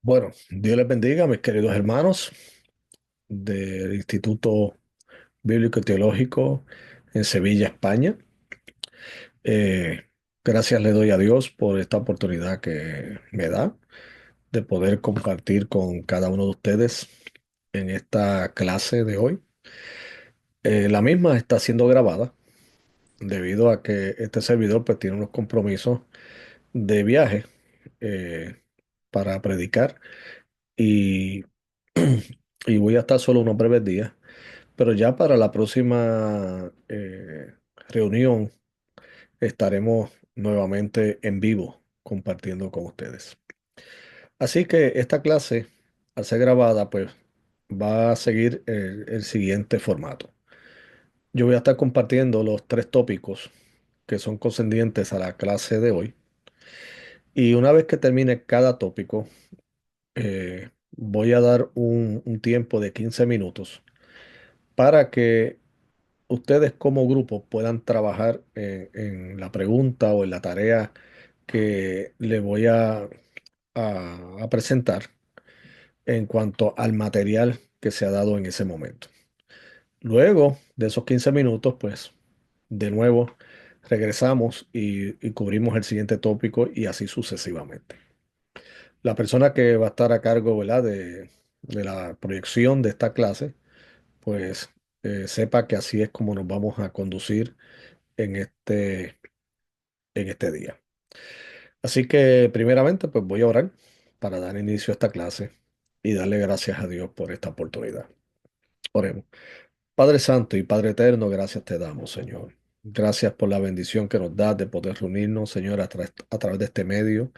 Bueno, Dios les bendiga, mis queridos hermanos del Instituto Bíblico y Teológico en Sevilla, España. Eh, Gracias le doy a Dios por esta oportunidad que me da de poder compartir con cada uno de ustedes en esta clase de hoy. La misma está siendo grabada debido a que este servidor pues, tiene unos compromisos de viaje eh, para predicar y, y voy a estar solo unos breves días. Pero ya para la próxima reunión estaremos nuevamente en vivo compartiendo con ustedes. Así que esta clase, al ser grabada, pues va a seguir el siguiente formato. Yo voy a estar compartiendo los tres tópicos que son concernientes a la clase de hoy. Y una vez que termine cada tópico, voy a dar un tiempo de 15 minutos para que ustedes como grupo puedan trabajar en la pregunta o en la tarea que le voy a presentar en cuanto al material que se ha dado en ese momento. Luego de esos 15 minutos, pues de nuevo regresamos y cubrimos el siguiente tópico y así sucesivamente. La persona que va a estar a cargo, ¿verdad? De la proyección de esta clase, pues sepa que así es como nos vamos a conducir en este día. Así que primeramente, pues voy a orar para dar inicio a esta clase y darle gracias a Dios por esta oportunidad. Oremos. Padre Santo y Padre Eterno, gracias te damos, Señor. Gracias por la bendición que nos das de poder reunirnos, Señor, a través de este medio.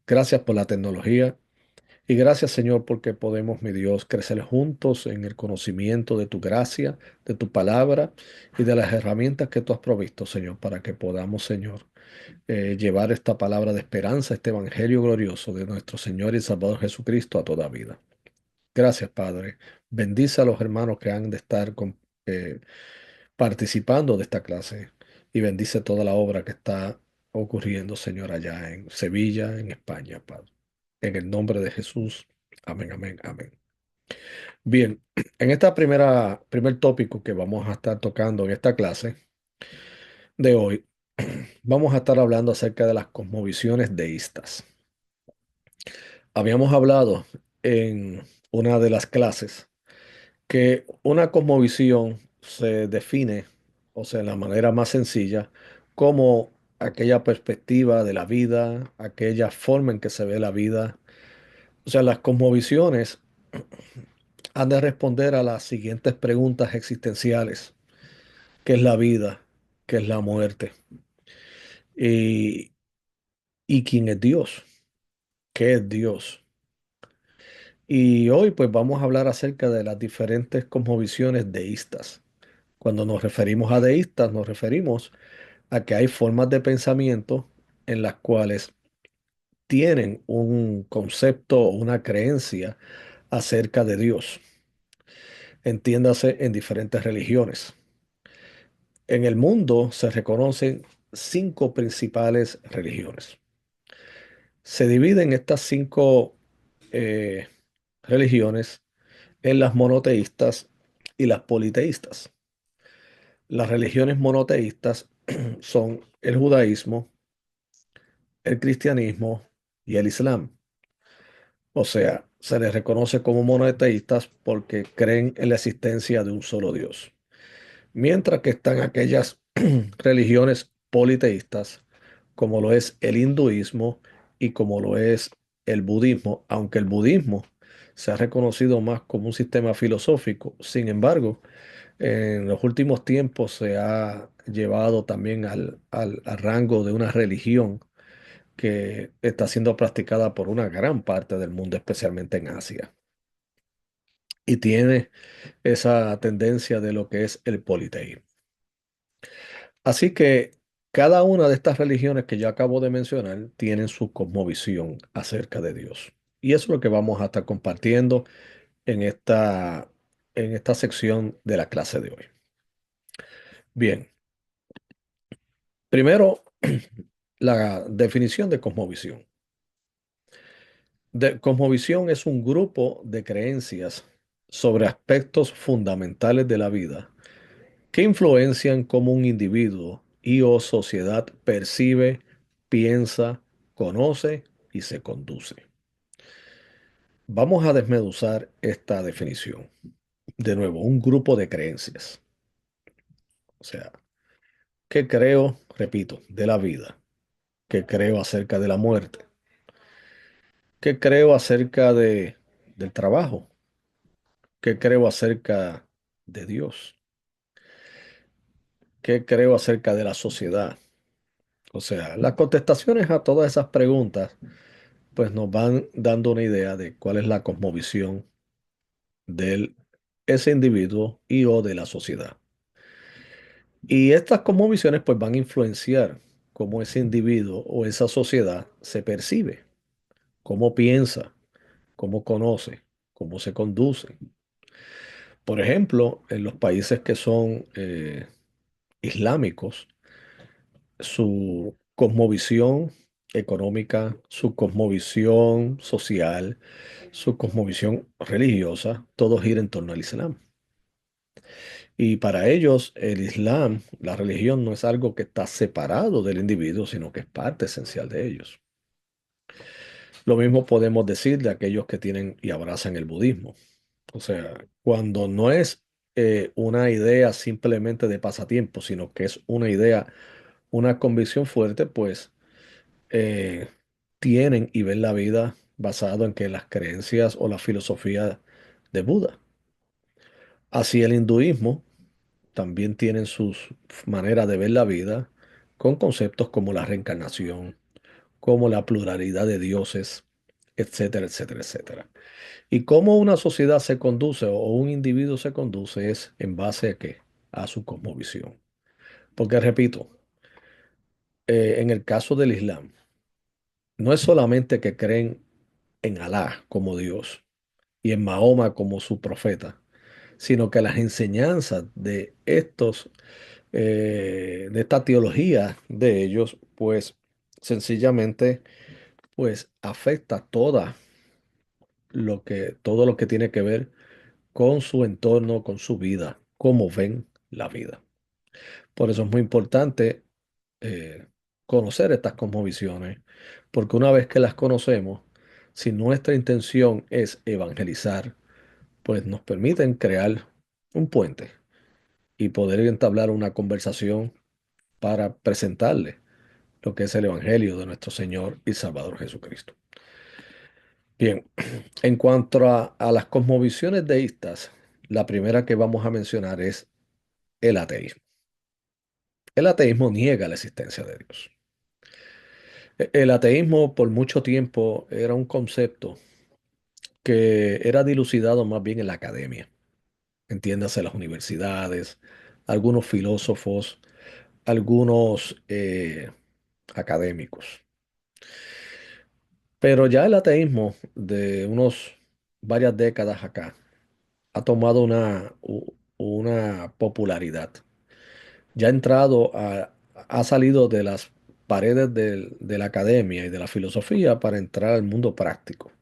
Gracias por la tecnología. Y gracias, Señor, porque podemos, mi Dios, crecer juntos en el conocimiento de tu gracia, de tu palabra y de las herramientas que tú has provisto, Señor, para que podamos, Señor, llevar esta palabra de esperanza, este evangelio glorioso de nuestro Señor y Salvador Jesucristo a toda vida. Gracias, Padre. Bendice a los hermanos que han de estar eh, participando de esta clase y bendice toda la obra que está ocurriendo, Señor, allá en Sevilla, en España, Padre. En el nombre de Jesús. Amén, amén, amén. Bien, en esta primer tópico que vamos a estar tocando en esta clase de hoy, vamos a estar hablando acerca de las cosmovisiones deístas. Habíamos hablado en una de las clases que una cosmovisión se define, o sea, en la manera más sencilla, como aquella perspectiva de la vida, aquella forma en que se ve la vida. O sea, las cosmovisiones han de responder a las siguientes preguntas existenciales: ¿qué es la vida? ¿Qué es la muerte? ¿Y, y quién es Dios? ¿Qué es Dios? Y hoy pues vamos a hablar acerca de las diferentes cosmovisiones deístas. Cuando nos referimos a deístas, nos referimos a que hay formas de pensamiento en las cuales tienen un concepto o una creencia acerca de Dios. Entiéndase en diferentes religiones. En el mundo se reconocen cinco principales religiones. Se dividen estas cinco eh, religiones en las monoteístas y las politeístas. Las religiones monoteístas son el judaísmo, el cristianismo y el islam. O sea, se les reconoce como monoteístas porque creen en la existencia de un solo Dios. Mientras que están aquellas religiones politeístas, como lo es el hinduismo y como lo es el budismo, aunque el budismo se ha reconocido más como un sistema filosófico. Sin embargo, en los últimos tiempos se ha llevado también al rango de una religión que está siendo practicada por una gran parte del mundo, especialmente en Asia. Y tiene esa tendencia de lo que es el politeísmo. Así que cada una de estas religiones que yo acabo de mencionar tienen su cosmovisión acerca de Dios. Y eso es lo que vamos a estar compartiendo en esta sección de la clase de hoy. Bien, primero la definición de cosmovisión. Cosmovisión es un grupo de creencias sobre aspectos fundamentales de la vida que influencian cómo un individuo y o sociedad percibe, piensa, conoce y se conduce. Vamos a desmenuzar esta definición. De nuevo, un grupo de creencias. O sea, ¿qué creo? Repito, de la vida. ¿Qué creo acerca de la muerte? ¿Qué creo acerca del trabajo? ¿Qué creo acerca de Dios? ¿Qué creo acerca de la sociedad? O sea, las contestaciones a todas esas preguntas pues nos van dando una idea de cuál es la cosmovisión de ese individuo y o de la sociedad. Y estas cosmovisiones pues van a influenciar cómo ese individuo o esa sociedad se percibe, cómo piensa, cómo conoce, cómo se conduce. Por ejemplo, en los países que son islámicos, su cosmovisión económica, su cosmovisión social, su cosmovisión religiosa, todo gira en torno al Islam. Y para ellos, el Islam, la religión, no es algo que está separado del individuo, sino que es parte esencial de ellos. Lo mismo podemos decir de aquellos que tienen y abrazan el budismo. O sea, cuando no es una idea simplemente de pasatiempo, sino que es una idea, una convicción fuerte, pues eh, tienen y ven la vida basado en que las creencias o la filosofía de Buda. Así el hinduismo también tienen sus maneras de ver la vida con conceptos como la reencarnación, como la pluralidad de dioses, etcétera, etcétera, etcétera. Y cómo una sociedad se conduce o un individuo se conduce es en base a qué? A su cosmovisión. Porque repito, en el caso del Islam, no es solamente que creen en Alá como Dios y en Mahoma como su profeta, sino que las enseñanzas de de esta teología de ellos, pues sencillamente, pues afecta todo lo que tiene que ver con su entorno, con su vida, cómo ven la vida. Por eso es muy importante eh, conocer estas cosmovisiones, porque una vez que las conocemos, si nuestra intención es evangelizar, pues nos permiten crear un puente y poder entablar una conversación para presentarle lo que es el Evangelio de nuestro Señor y Salvador Jesucristo. Bien, en cuanto a las cosmovisiones deístas, la primera que vamos a mencionar es el ateísmo. El ateísmo niega la existencia de Dios. El ateísmo por mucho tiempo era un concepto que era dilucidado más bien en la academia, entiéndase las universidades, algunos filósofos, algunos académicos. Pero ya el ateísmo de unos varias décadas acá ha tomado una popularidad. Ya ha ha salido de las paredes de la academia y de la filosofía para entrar al mundo práctico.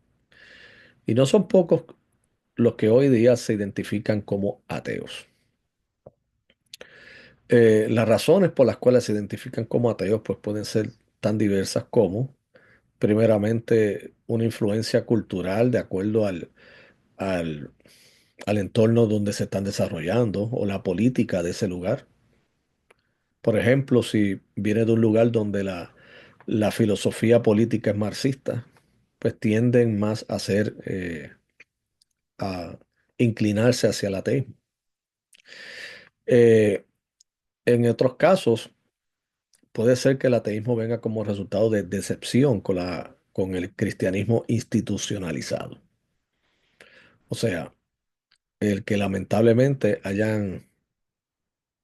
Y no son pocos los que hoy día se identifican como ateos. Las razones por las cuales se identifican como ateos pues pueden ser tan diversas como, primeramente, una influencia cultural de acuerdo al, al entorno donde se están desarrollando o la política de ese lugar. Por ejemplo, si viene de un lugar donde la filosofía política es marxista, pues tienden más a inclinarse hacia el ateísmo. Eh, en otros casos, puede ser que el ateísmo venga como resultado de decepción con el cristianismo institucionalizado. O sea, el que lamentablemente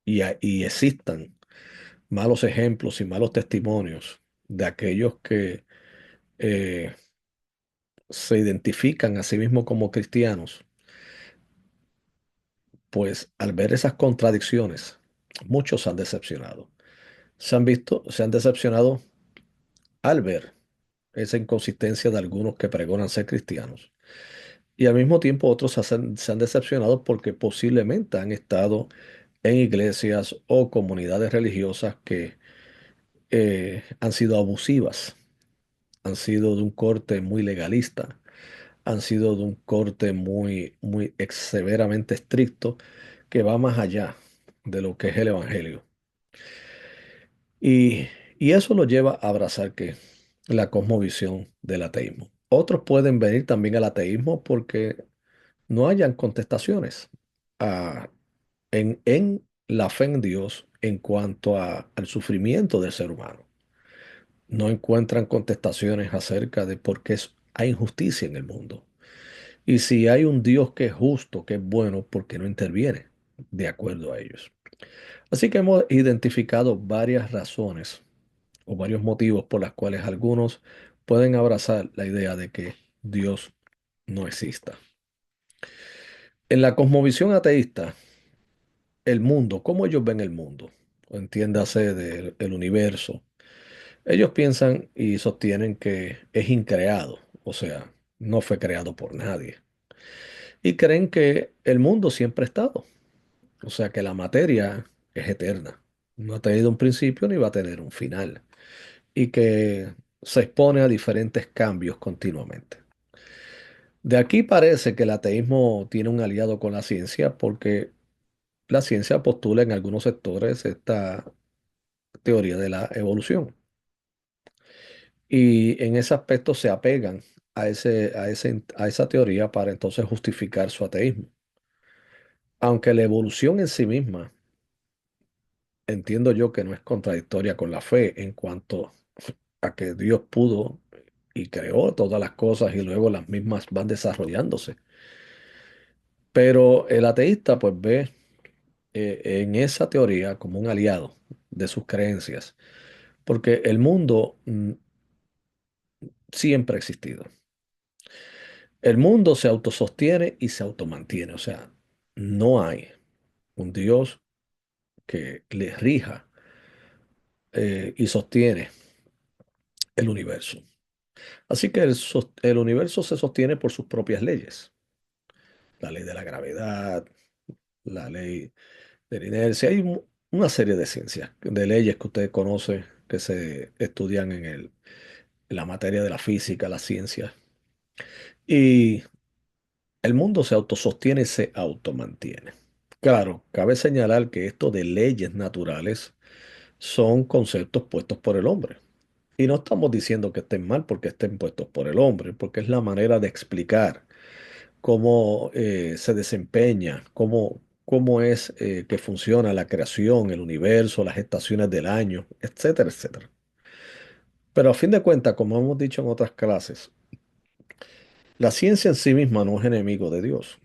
y existan malos ejemplos y malos testimonios de aquellos que eh, se identifican a sí mismos como cristianos, pues al ver esas contradicciones, muchos se han decepcionado. Se han decepcionado al ver esa inconsistencia de algunos que pregonan ser cristianos. Y al mismo tiempo otros se han decepcionado porque posiblemente han estado en iglesias o comunidades religiosas que han sido abusivas, han sido de un corte muy legalista, han sido de un corte muy severamente estricto que va más allá de lo que es el evangelio. Y, y eso lo lleva a abrazar que la cosmovisión del ateísmo. Otros pueden venir también al ateísmo porque no hayan contestaciones a- en la fe en Dios en cuanto al sufrimiento del ser humano. No encuentran contestaciones acerca de por qué hay injusticia en el mundo. Y si hay un Dios que es justo, que es bueno, ¿por qué no interviene de acuerdo a ellos? Así que hemos identificado varias razones o varios motivos por las cuales algunos pueden abrazar la idea de que Dios no exista. En la cosmovisión ateísta, el mundo, ¿cómo ellos ven el mundo? O entiéndase del el universo. Ellos piensan y sostienen que es increado, o sea, no fue creado por nadie. Y creen que el mundo siempre ha estado, o sea, que la materia es eterna. No ha tenido un principio ni va a tener un final. Y que se expone a diferentes cambios continuamente. De aquí parece que el ateísmo tiene un aliado con la ciencia porque la ciencia postula en algunos sectores esta teoría de la evolución. Y en ese aspecto se apegan a esa teoría para entonces justificar su ateísmo. Aunque la evolución en sí misma, entiendo yo que no es contradictoria con la fe en cuanto a que Dios pudo y creó todas las cosas y luego las mismas van desarrollándose. Pero el ateísta pues ve en esa teoría como un aliado de sus creencias, porque el mundo siempre ha existido. El mundo se autosostiene y se automantiene, o sea, no hay un Dios que le rija y sostiene el universo. Así que el universo se sostiene por sus propias leyes, la ley de la gravedad, la ley de la inercia, hay una serie de ciencias, de leyes que usted conoce que se estudian en la materia de la física, la ciencia. Y el mundo se autosostiene y se automantiene. Claro, cabe señalar que esto de leyes naturales son conceptos puestos por el hombre. Y no estamos diciendo que estén mal porque estén puestos por el hombre, porque es la manera de explicar cómo se desempeña, cómo es que funciona la creación, el universo, las estaciones del año, etcétera, etcétera. Pero a fin de cuentas, como hemos dicho en otras clases, la ciencia en sí misma no es enemigo de Dios.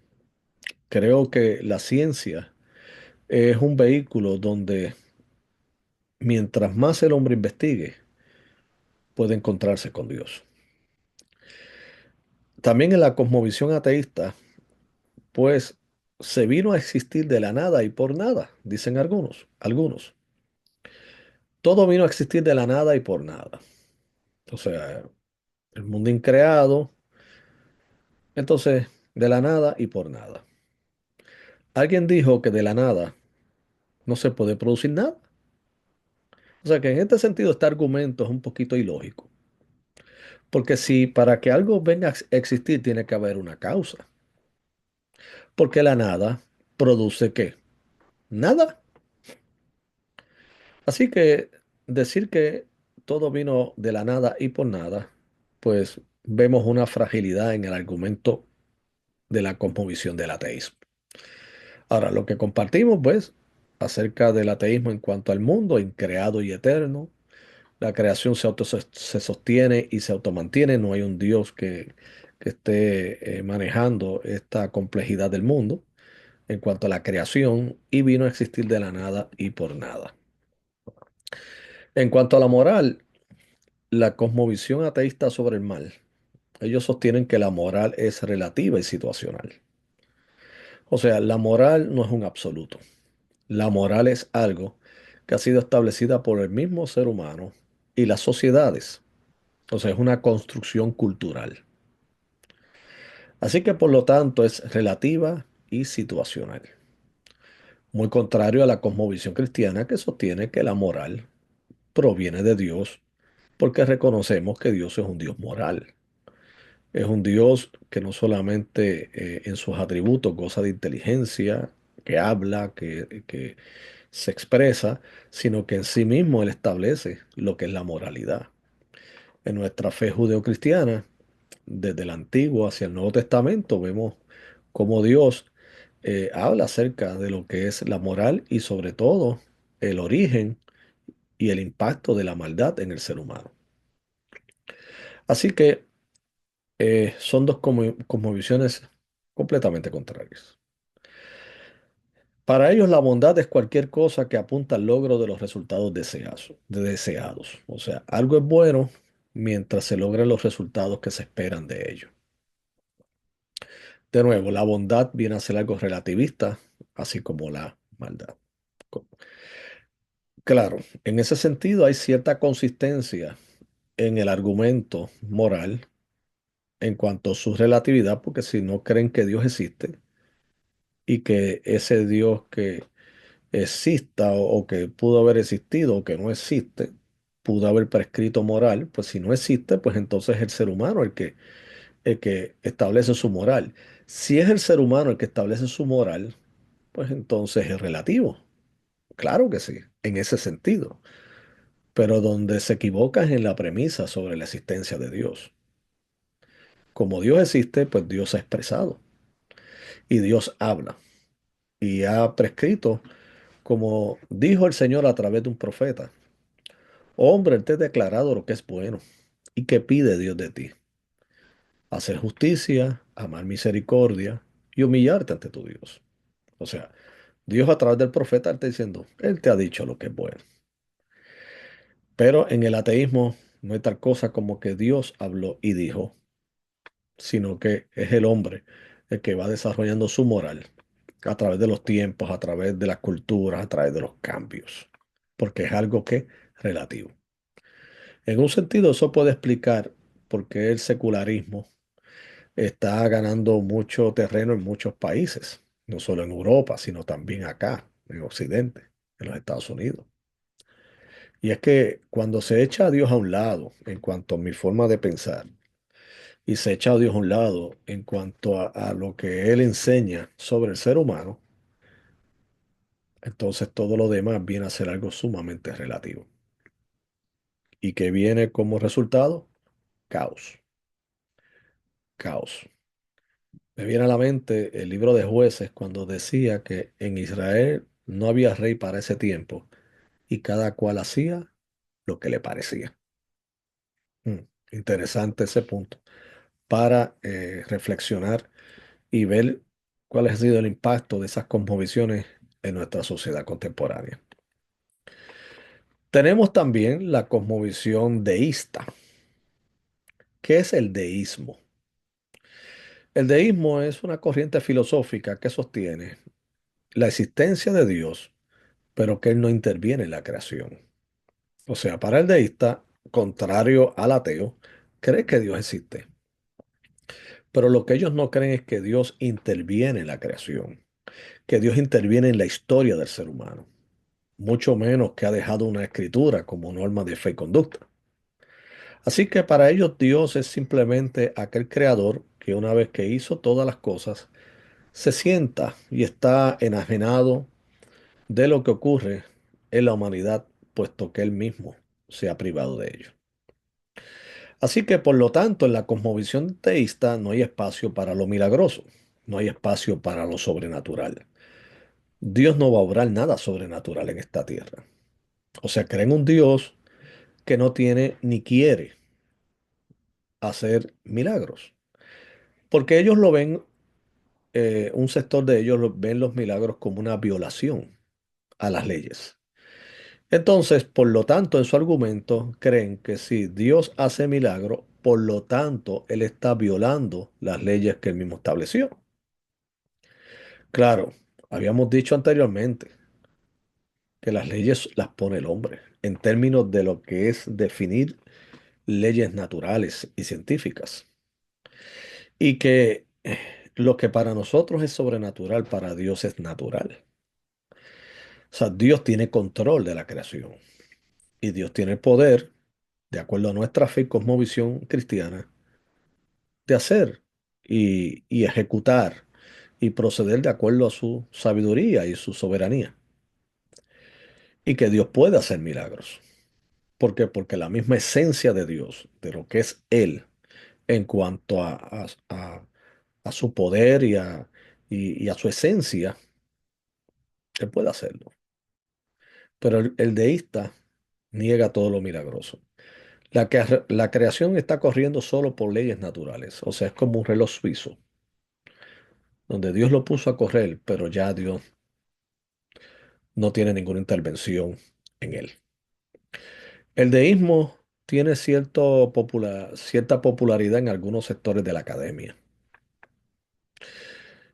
Creo que la ciencia es un vehículo donde mientras más el hombre investigue, puede encontrarse con Dios. También en la cosmovisión ateísta, pues se vino a existir de la nada y por nada, dicen algunos, algunos. Todo vino a existir de la nada y por nada. O sea, el mundo increado, entonces de la nada y por nada. Alguien dijo que de la nada no se puede producir nada. O sea que en este sentido este argumento es un poquito ilógico. Porque si para que algo venga a existir tiene que haber una causa. Porque la nada produce ¿qué? Nada. Así que decir que todo vino de la nada y por nada, pues vemos una fragilidad en el argumento de la cosmovisión del ateísmo. Ahora, lo que compartimos, pues, acerca del ateísmo en cuanto al mundo increado y eterno, la creación se sostiene y se automantiene, no hay un Dios que esté manejando esta complejidad del mundo en cuanto a la creación y vino a existir de la nada y por nada. En cuanto a la moral, la cosmovisión ateísta sobre el mal, ellos sostienen que la moral es relativa y situacional. O sea, la moral no es un absoluto. La moral es algo que ha sido establecida por el mismo ser humano y las sociedades. O sea, es una construcción cultural. Así que por lo tanto es relativa y situacional. Muy contrario a la cosmovisión cristiana que sostiene que la moral proviene de Dios porque reconocemos que Dios es un Dios moral. Es un Dios que no solamente en sus atributos goza de inteligencia, que habla, que se expresa, sino que en sí mismo Él establece lo que es la moralidad. En nuestra fe judeocristiana, desde el Antiguo hacia el Nuevo Testamento, vemos cómo Dios habla acerca de lo que es la moral y sobre todo el origen y el impacto de la maldad en el ser humano. Así que son dos cosmovisiones completamente contrarias. Para ellos la bondad es cualquier cosa que apunta al logro de los resultados deseados. O sea, algo es bueno mientras se logren los resultados que se esperan de ello. De nuevo, la bondad viene a ser algo relativista, así como la maldad. Co- Claro, en ese sentido hay cierta consistencia en el argumento moral en cuanto a su relatividad, porque si no creen que Dios existe y que ese Dios que exista o que pudo haber existido o que no existe, pudo haber prescrito moral, pues si no existe, pues entonces es el ser humano el que establece su moral. Si es el ser humano el que establece su moral, pues entonces es relativo. Claro que sí, en ese sentido. Pero donde se equivoca es en la premisa sobre la existencia de Dios. Como Dios existe, pues Dios ha expresado y Dios habla y ha prescrito, como dijo el Señor a través de un profeta. Hombre, él te ha declarado lo que es bueno y que pide Dios de ti. Hacer justicia, amar misericordia y humillarte ante tu Dios. O sea, Dios a través del profeta está diciendo, Él te ha dicho lo que es bueno. Pero en el ateísmo no hay tal cosa como que Dios habló y dijo, sino que es el hombre el que va desarrollando su moral a través de los tiempos, a través de las culturas, a través de los cambios, porque es algo que es relativo. En un sentido, eso puede explicar por qué el secularismo está ganando mucho terreno en muchos países, no solo en Europa, sino también acá, en Occidente, en los Estados Unidos. Y es que cuando se echa a Dios a un lado en cuanto a mi forma de pensar, y se echa a Dios a un lado en cuanto a lo que Él enseña sobre el ser humano, entonces todo lo demás viene a ser algo sumamente relativo. ¿Y que viene como resultado? Caos, caos. Me viene a la mente el libro de Jueces cuando decía que en Israel no había rey para ese tiempo y cada cual hacía lo que le parecía. Mm, Interesante ese punto para reflexionar y ver cuál ha sido el impacto de esas cosmovisiones en nuestra sociedad contemporánea. Tenemos también la cosmovisión deísta. ¿Qué es el deísmo? El deísmo es una corriente filosófica que sostiene la existencia de Dios, pero que Él no interviene en la creación. O sea, para el deísta, contrario al ateo, cree que Dios existe. Pero lo que ellos no creen es que Dios interviene en la creación, que Dios interviene en la historia del ser humano, mucho menos que ha dejado una escritura como norma de fe y conducta. Así que para ellos Dios es simplemente aquel creador que una vez que hizo todas las cosas, se sienta y está enajenado de lo que ocurre en la humanidad, puesto que él mismo se ha privado de ello. Así que, por lo tanto, en la cosmovisión teísta no hay espacio para lo milagroso, no hay espacio para lo sobrenatural. Dios no va a obrar nada sobrenatural en esta tierra. O sea, creen un Dios que no tiene ni quiere hacer milagros, porque ellos lo ven, un sector de ellos ven los milagros como una violación a las leyes. Entonces, por lo tanto, en su argumento, creen que si Dios hace milagro, por lo tanto, Él está violando las leyes que Él mismo estableció. Claro, habíamos dicho anteriormente que las leyes las pone el hombre en términos de lo que es definir leyes naturales y científicas. Y que lo que para nosotros es sobrenatural, para Dios es natural. O sea, Dios tiene control de la creación y Dios tiene el poder, de acuerdo a nuestra fe y cosmovisión cristiana, de hacer y ejecutar y proceder de acuerdo a su sabiduría y su soberanía. Y que Dios puede hacer milagros. ¿Por qué? Porque la misma esencia de Dios, de lo que es Él, en cuanto a su poder y a su esencia, Él puede hacerlo. Pero el deísta niega todo lo milagroso. La creación está corriendo solo por leyes naturales, o sea, es como un reloj suizo, donde Dios lo puso a correr, pero ya Dios no tiene ninguna intervención en él. El deísmo tiene cierta popularidad en algunos sectores de la academia.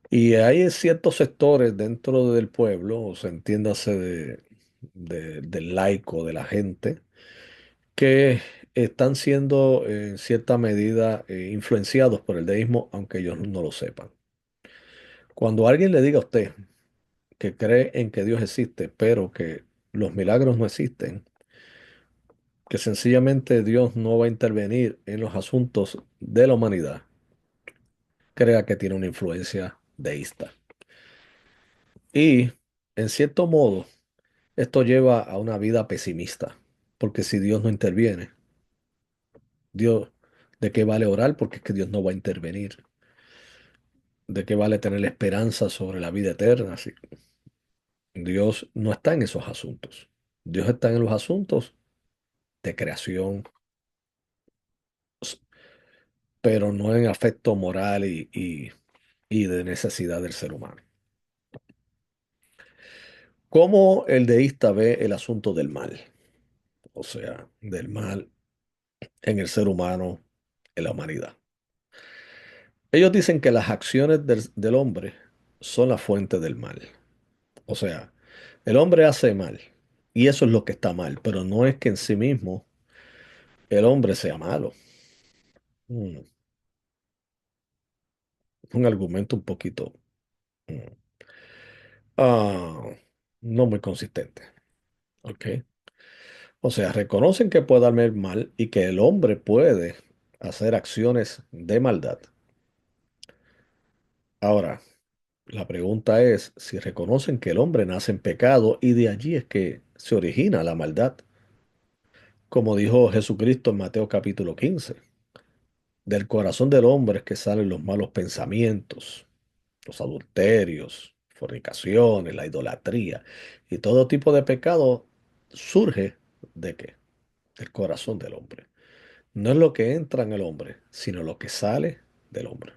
Y hay ciertos sectores dentro del pueblo, o sea, entiéndase del laico, de la gente, que están siendo en cierta medida influenciados por el deísmo, aunque ellos no lo sepan. Cuando alguien le diga a usted que cree en que Dios existe, pero que los milagros no existen, que sencillamente Dios no va a intervenir en los asuntos de la humanidad, crea que tiene una influencia deísta. Y, en cierto modo, esto lleva a una vida pesimista, porque si Dios no interviene, Dios, ¿de qué vale orar? Porque es que Dios no va a intervenir. ¿De qué vale tener la esperanza sobre la vida eterna si Dios no está en esos asuntos? Dios está en los asuntos de creación, s- pero no en afecto moral y de necesidad del ser humano. ¿Cómo el deísta ve el asunto del mal? O sea, del mal en el ser humano, en la humanidad. Ellos dicen que las acciones del hombre son la fuente del mal. O sea, el hombre hace mal y eso es lo que está mal, pero no es que en sí mismo el hombre sea malo. Mm, un argumento un poquito mm, ah, no muy consistente. ¿Ok? O sea, reconocen que puede haber mal y que el hombre puede hacer acciones de maldad. Ahora, la pregunta es si reconocen que el hombre nace en pecado y de allí es que se origina la maldad, como dijo Jesucristo en Mateo capítulo 15. Del corazón del hombre es que salen los malos pensamientos, los adulterios, fornicaciones, la idolatría y todo tipo de pecado surge ¿de qué? Del corazón del hombre. No es lo que entra en el hombre, sino lo que sale del hombre.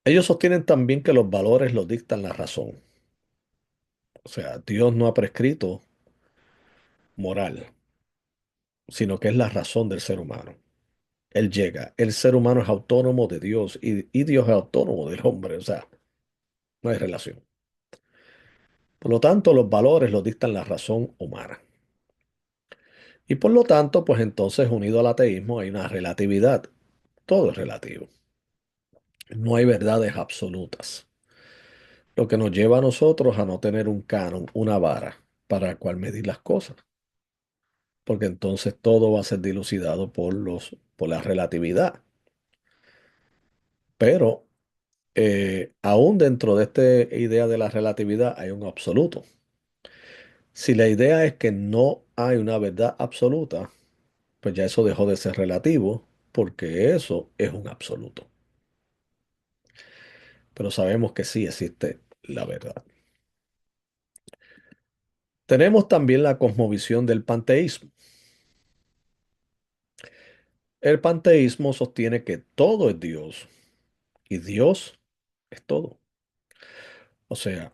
Ellos sostienen también que los valores los dictan la razón. O sea, Dios no ha prescrito moral, sino que es la razón del ser humano. Él llega, el ser humano es autónomo de Dios y Dios es autónomo del hombre, o sea, no hay relación. Por lo tanto, los valores los dictan la razón humana. Y por lo tanto, pues entonces unido al ateísmo hay una relatividad. Todo es relativo. No hay verdades absolutas. Lo que nos lleva a nosotros a no tener un canon, una vara para la cual medir las cosas. Porque entonces todo va a ser dilucidado por la relatividad. Pero aún dentro de esta idea de la relatividad hay un absoluto. Si la idea es que no hay una verdad absoluta, pues ya eso dejó de ser relativo, porque eso es un absoluto. Pero sabemos que sí existe la verdad. Tenemos también la cosmovisión del panteísmo. El panteísmo sostiene que todo es Dios y Dios es todo. O sea,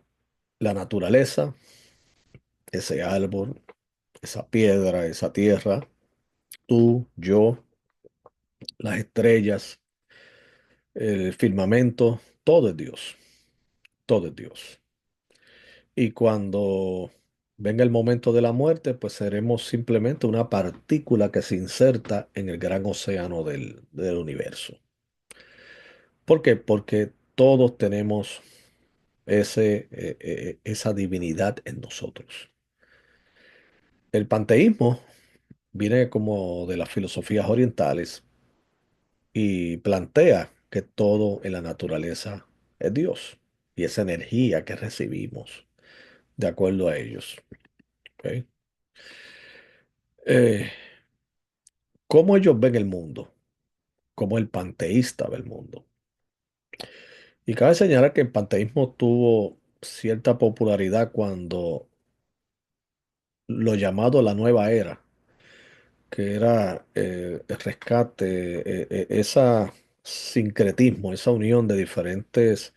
la naturaleza, ese árbol, esa piedra, esa tierra, tú, yo, las estrellas, el firmamento, todo es Dios, todo es Dios. Y cuando venga el momento de la muerte, pues seremos simplemente una partícula que se inserta en el gran océano del universo. ¿Por qué? Porque todos tenemos esa divinidad en nosotros. El panteísmo viene como de las filosofías orientales y plantea que todo en la naturaleza es Dios y esa energía que recibimos de acuerdo a ellos. ¿Ok? Eh, ¿Cómo ellos ven el mundo? ¿Cómo el panteísta ve el mundo? Y cabe señalar que el panteísmo tuvo cierta popularidad cuando lo llamado la nueva era, que era el rescate, esa sincretismo, esa unión de diferentes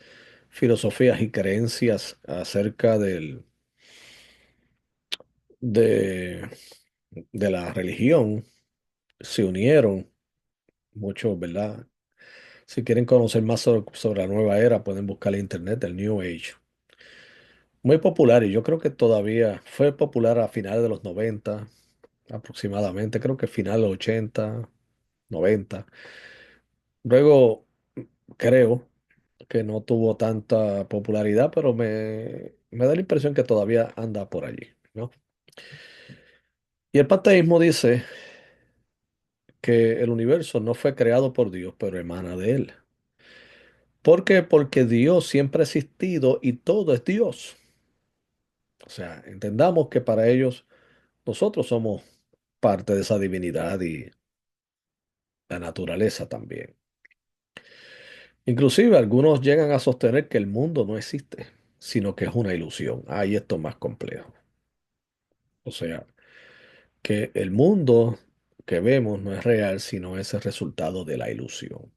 filosofías y creencias acerca de, de la religión, se unieron muchos, ¿verdad? Si quieren conocer más sobre la nueva era, pueden buscar en internet el New Age. Muy popular y yo creo que todavía fue popular a finales de los 90 aproximadamente, creo que final de los 80, 90. Luego creo que no tuvo tanta popularidad, pero me da la impresión que todavía anda por allí, ¿no? Y el panteísmo dice que el universo no fue creado por Dios, pero emana de él. ¿Por qué? Porque Dios siempre ha existido y todo es Dios. O sea, entendamos que para ellos nosotros somos parte de esa divinidad y la naturaleza también. Inclusive algunos llegan a sostener que el mundo no existe, sino que es una ilusión. Ahí esto es más complejo. O sea, que el mundo que vemos no es real, sino es el resultado de la ilusión.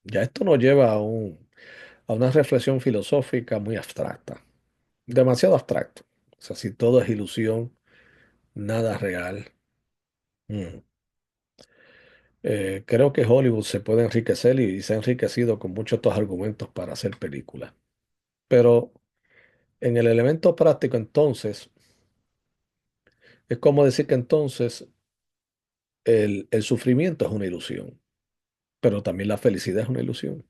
Ya esto nos lleva a una reflexión filosófica muy abstracta, demasiado abstracto. O sea, si todo es ilusión, nada real. mm, Creo que Hollywood se puede enriquecer y se ha enriquecido con muchos de estos argumentos para hacer películas. Pero en el elemento práctico, entonces, es como decir que entonces el sufrimiento es una ilusión, pero también la felicidad es una ilusión.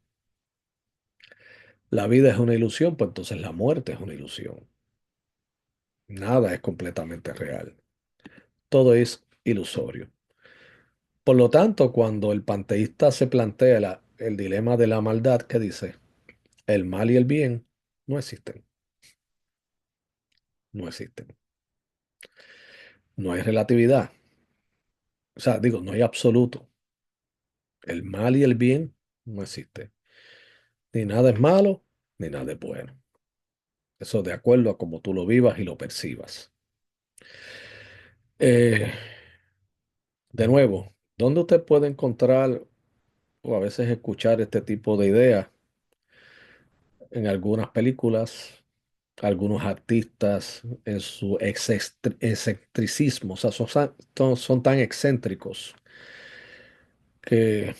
La vida es una ilusión, pues entonces la muerte es una ilusión. Nada es completamente real. Todo es ilusorio. Por lo tanto, cuando el panteísta se plantea el dilema de la maldad, que dice, el mal y el bien no existen, no existen. No hay relatividad. O sea, digo, no hay absoluto. El mal y el bien no existen. Ni nada es malo, ni nada es bueno. Eso de acuerdo a cómo tú lo vivas y lo percibas. Eh, de nuevo, ¿dónde usted puede encontrar o a veces escuchar este tipo de ideas? En algunas películas, algunos artistas en su excentricismo, o sea, son tan excéntricos que,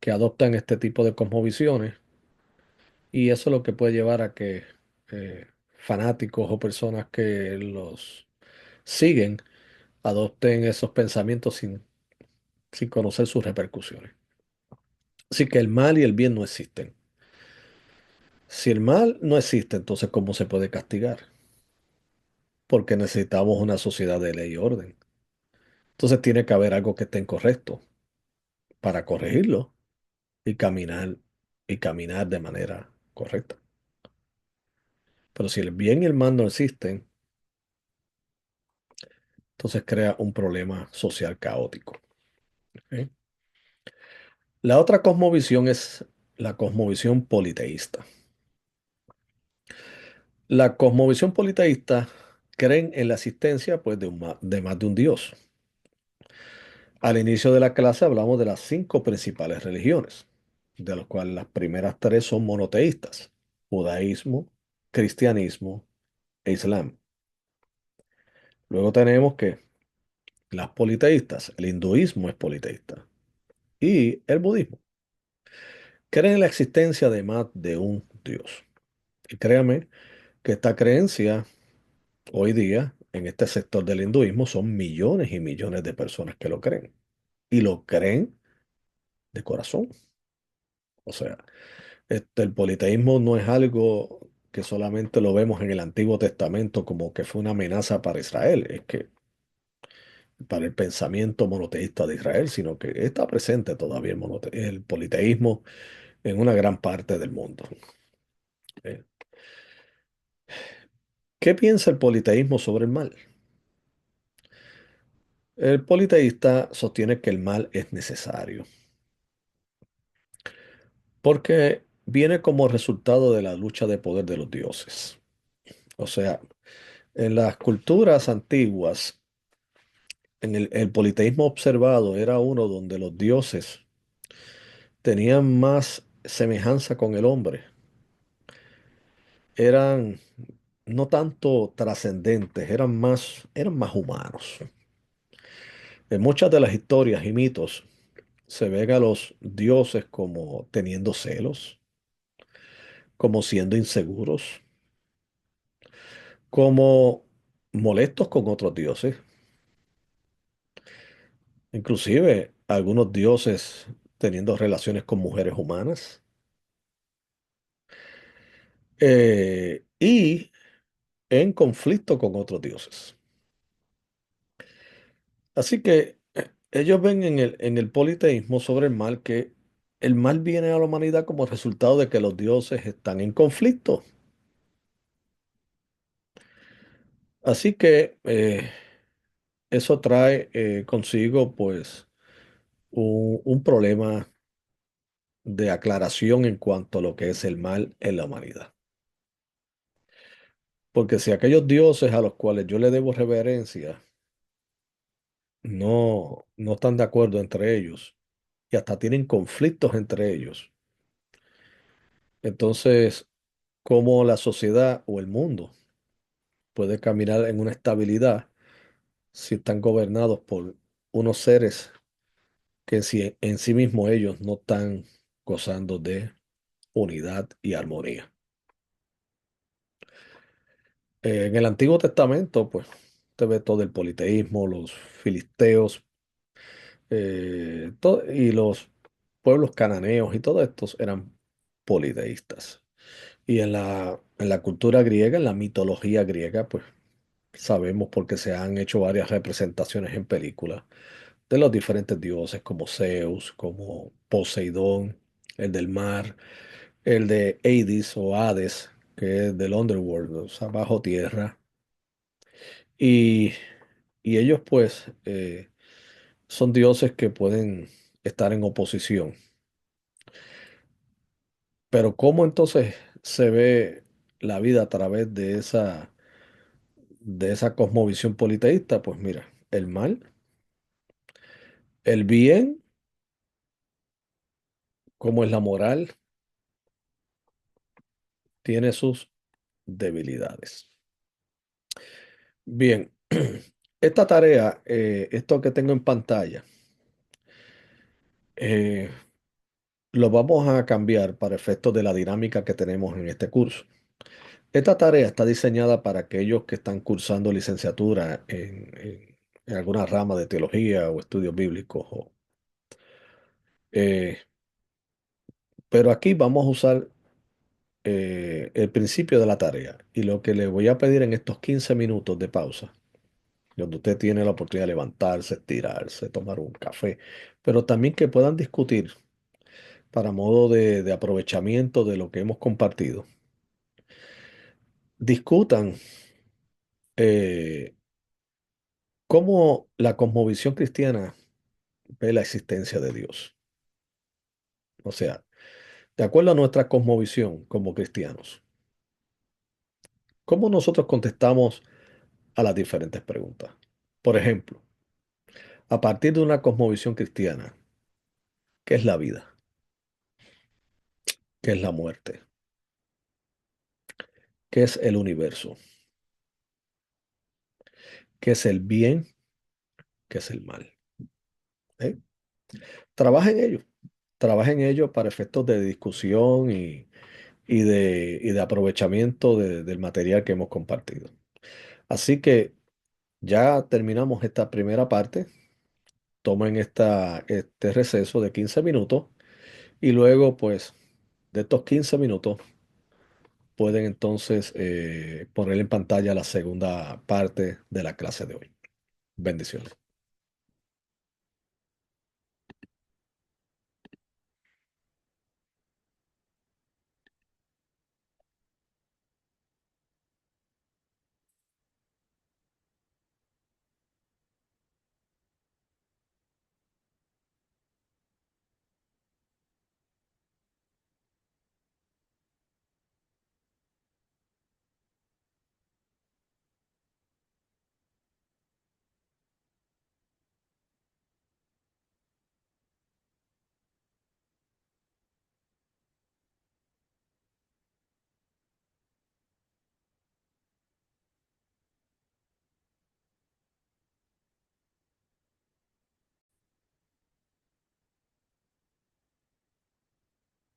que adoptan este tipo de cosmovisiones y eso es lo que puede llevar a que fanáticos o personas que los siguen adopten esos pensamientos sin conocer sus repercusiones. Así que el mal y el bien no existen. Si el mal no existe, entonces ¿cómo se puede castigar? Porque necesitamos una sociedad de ley y orden. Entonces tiene que haber algo que esté incorrecto para corregirlo y caminar de manera correcta. Pero si el bien y el mal no existen, entonces crea un problema social caótico. ¿Ok? La otra cosmovisión es la cosmovisión politeísta. La cosmovisión politeísta creen en la existencia pues, de más de un Dios. Al inicio de la clase hablamos de las cinco principales religiones, de las cuales las primeras tres son monoteístas: judaísmo, cristianismo e islam. Luego tenemos que las politeístas, el hinduismo es politeísta y el budismo creen en la existencia de más de un Dios. Y créame que esta creencia Hoy día, en este sector del hinduismo, son millones y millones de personas que lo creen. Y lo creen de corazón. O sea, el politeísmo no es algo que solamente lo vemos en el Antiguo Testamento como que fue una amenaza para Israel, es que para el pensamiento monoteísta de Israel, sino que está presente todavía el politeísmo en una gran parte del mundo. Eh, ¿Qué piensa el politeísmo sobre el mal? El politeísta sostiene que el mal es necesario porque viene como resultado de la lucha de poder de los dioses. O sea, en las culturas antiguas, el politeísmo observado era uno donde los dioses tenían más semejanza con el hombre, eran no tanto trascendentes, eran más humanos. En muchas de las historias y mitos se ven a los dioses como teniendo celos, como siendo inseguros, como molestos con otros dioses, inclusive algunos dioses teniendo relaciones con mujeres humanas, y en conflicto con otros dioses. Así que ellos ven en el politeísmo sobre el mal que el mal viene a la humanidad como resultado de que los dioses están en conflicto. Así que eso trae consigo pues un problema de aclaración en cuanto a lo que es el mal en la humanidad. Porque si aquellos dioses a los cuales yo le debo reverencia no están de acuerdo entre ellos y hasta tienen conflictos entre ellos, entonces, ¿cómo la sociedad o el mundo puede caminar en una estabilidad si están gobernados por unos seres que en sí mismos ellos no están gozando de unidad y armonía? En el Antiguo Testamento, pues, te ve todo el politeísmo, los filisteos, y los pueblos cananeos y todos estos eran politeístas. Y en la cultura griega, en la mitología griega, pues sabemos porque se han hecho varias representaciones en películas de los diferentes dioses como Zeus, como Poseidón, el del mar, el de Hades o Hades, que es del underworld, o sea, bajo tierra. Y, y ellos pues son dioses que pueden estar en oposición. Pero ¿cómo entonces se ve la vida a través de esa cosmovisión politeísta? Pues mira, el mal, el bien, como es la moral, tiene sus debilidades. Bien, esta tarea, esto que tengo en pantalla, eh, lo vamos a cambiar para efectos de la dinámica que tenemos en este curso. Esta tarea está diseñada para aquellos que están cursando licenciatura en alguna rama de teología o estudios bíblicos. Eh, pero aquí vamos a usar el principio de la tarea y lo que le voy a pedir en estos 15 minutos de pausa donde usted tiene la oportunidad de levantarse, estirarse, tomar un café, pero también que puedan discutir para modo de aprovechamiento de lo que hemos compartido. Discutan eh, cómo la cosmovisión cristiana ve la existencia de Dios. O sea, de acuerdo a nuestra cosmovisión como cristianos, cómo nosotros contestamos a las diferentes preguntas. Por ejemplo, a partir de una cosmovisión cristiana, ¿qué es la vida? ¿Qué es la muerte? ¿Qué es el universo? ¿Qué es el bien? ¿Qué es el mal? ¿Eh? Trabaja en ello. Trabaja en ello para efectos de discusión y de aprovechamiento del material que hemos compartido. Así que ya terminamos esta primera parte. Tomen este receso de 15 minutos y luego, pues, de estos 15 minutos, pueden entonces poner en pantalla la segunda parte de la clase de hoy. Bendiciones.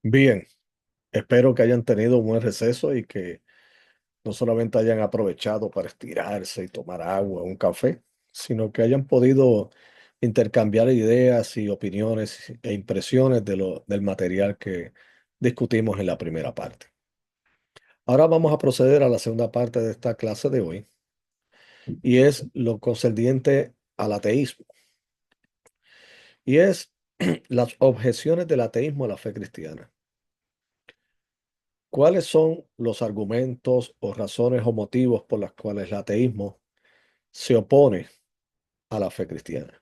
Bien, espero que hayan tenido un buen receso y que no solamente hayan aprovechado para estirarse y tomar agua o un café, sino que hayan podido intercambiar ideas y opiniones e impresiones del material que discutimos en la primera parte. Ahora vamos a proceder a la segunda parte de esta clase de hoy y es lo concerniente al ateísmo y es las objeciones del ateísmo a la fe cristiana. ¿Cuáles son los argumentos o razones o motivos por las cuales el ateísmo se opone a la fe cristiana?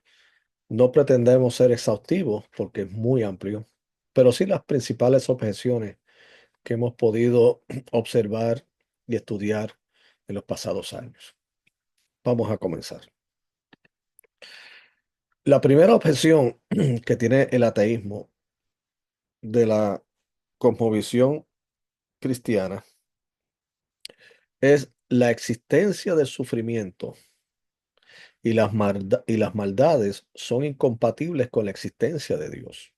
No pretendemos ser exhaustivos porque es muy amplio, pero sí las principales objeciones que hemos podido observar y estudiar en los pasados años. Vamos a comenzar. La primera objeción que tiene el ateísmo de la cosmovisión cristiana es la existencia del sufrimiento y y las maldades son incompatibles con la existencia de Dios.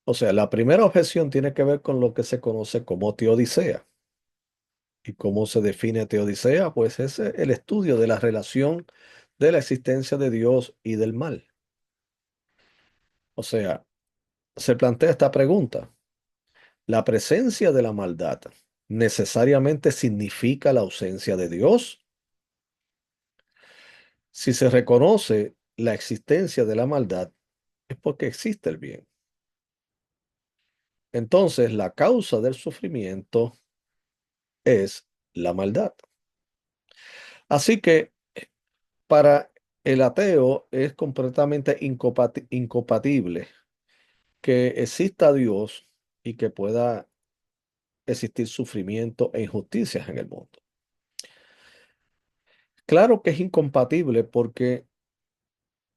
O sea, la primera objeción tiene que ver con lo que se conoce como teodicea. ¿Y cómo se define teodicea? Pues es el estudio de la relación de la existencia de Dios y del mal. O sea, se plantea esta pregunta. ¿La presencia de la maldad necesariamente significa la ausencia de Dios? Si se reconoce la existencia de la maldad, es porque existe el bien. Entonces, la causa del sufrimiento es la maldad. Así que para el ateo es completamente incompatible que exista Dios y que pueda existir sufrimiento e injusticias en el mundo. Claro que es incompatible porque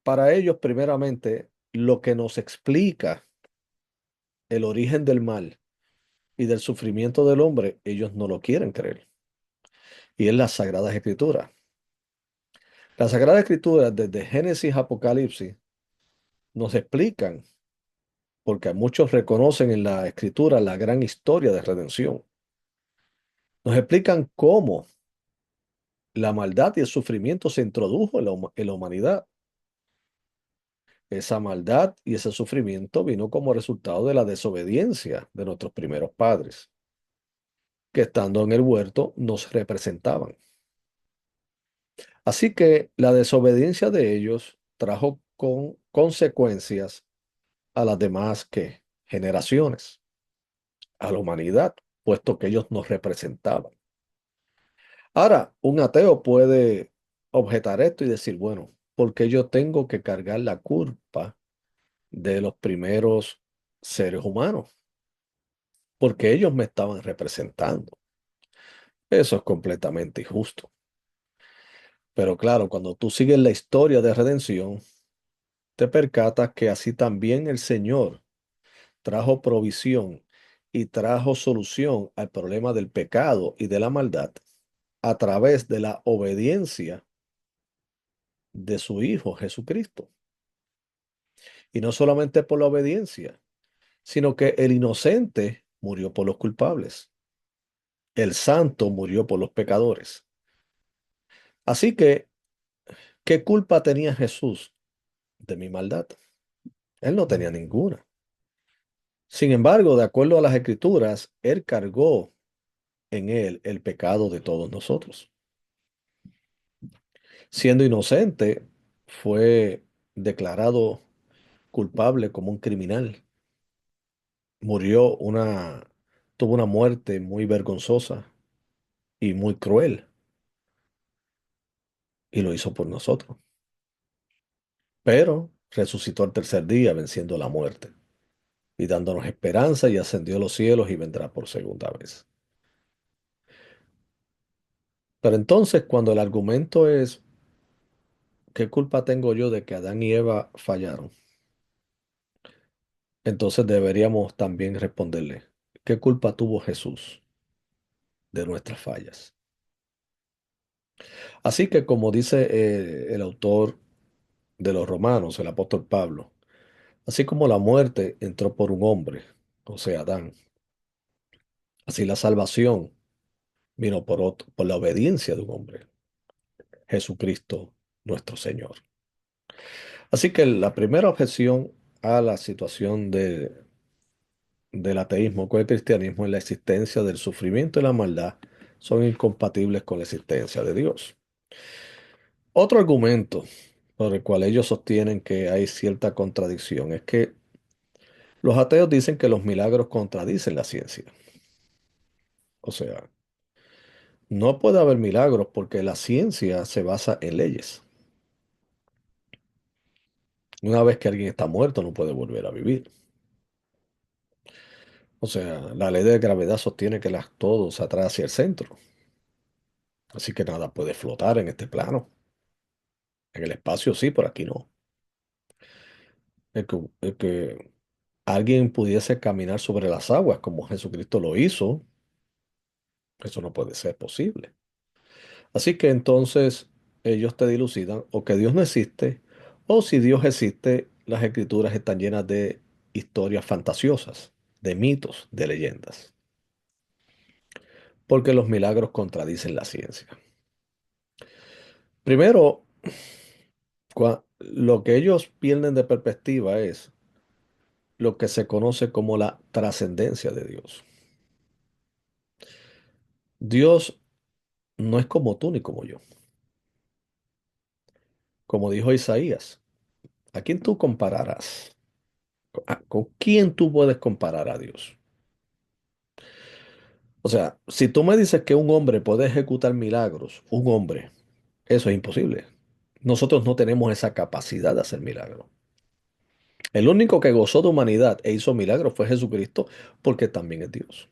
para ellos, primeramente, lo que nos explica el origen del mal y del sufrimiento del hombre, ellos no lo quieren creer. Y es las Sagradas Escrituras. Las Sagradas Escrituras, desde Génesis a Apocalipsis, nos explican, porque muchos reconocen en la Escritura la gran historia de redención. Nos explican cómo la maldad y el sufrimiento se introdujo en en la humanidad. Esa maldad y ese sufrimiento vino como resultado de la desobediencia de nuestros primeros padres, que estando en el huerto nos representaban. Así que la desobediencia de ellos trajo con consecuencias a las demás generaciones, a la humanidad, puesto que ellos nos representaban. Ahora, un ateo puede objetar esto y decir, bueno, ¿por qué yo tengo que cargar la culpa de los primeros seres humanos? Porque ellos me estaban representando. Eso es completamente injusto. Pero claro, cuando tú sigues la historia de redención, te percatas que así también el Señor trajo provisión y trajo solución al problema del pecado y de la maldad a través de la obediencia de su Hijo Jesucristo. Y no solamente por la obediencia, sino que el inocente murió por los culpables. El santo murió por los pecadores. Así que, ¿qué culpa tenía Jesús de mi maldad? Él no tenía ninguna. Sin embargo, de acuerdo a las Escrituras, Él cargó en Él el pecado de todos nosotros. Siendo inocente, fue declarado culpable como un criminal. Tuvo una muerte muy vergonzosa y muy cruel, y lo hizo por nosotros. Pero resucitó al tercer día, venciendo la muerte y dándonos esperanza, y ascendió a los cielos y vendrá por segunda vez. Pero entonces, cuando el argumento es, ¿qué culpa tengo yo de que Adán y Eva fallaron? Entonces deberíamos también responderle, ¿qué culpa tuvo Jesús de nuestras fallas? Así que, como dice el autor de los Romanos, el apóstol Pablo, así como la muerte entró por un hombre, o sea, Adán, así la salvación vino por la obediencia de un hombre, Jesucristo nuestro Señor. Así que la primera objeción a la situación del ateísmo con el cristianismo es la existencia del sufrimiento y la maldad son incompatibles con la existencia de Dios. Otro argumento por el cual ellos sostienen que hay cierta contradicción es que los ateos dicen que los milagros contradicen la ciencia. O sea, no puede haber milagros porque la ciencia se basa en leyes. Una vez que alguien está muerto, no puede volver a vivir. O sea, la ley de gravedad sostiene que todo se atrae hacia el centro. Así que nada puede flotar en este plano. En el espacio sí, por aquí no. El que alguien pudiese caminar sobre las aguas como Jesucristo lo hizo, eso no puede ser posible. Así que entonces ellos te dilucidan o que Dios no existe, o si Dios existe, las escrituras están llenas de historias fantasiosas, de mitos, de leyendas, porque los milagros contradicen la ciencia. Primero, lo que ellos pierden de perspectiva es lo que se conoce como la trascendencia de Dios. Dios no es como tú ni como yo. Como dijo Isaías, ¿a quién tú compararás? ¿Con quién tú puedes comparar a Dios? O sea, si tú me dices que un hombre puede ejecutar milagros, un hombre, eso es imposible. Nosotros no tenemos esa capacidad de hacer milagros. El único que gozó de humanidad e hizo milagros fue Jesucristo, porque también es Dios.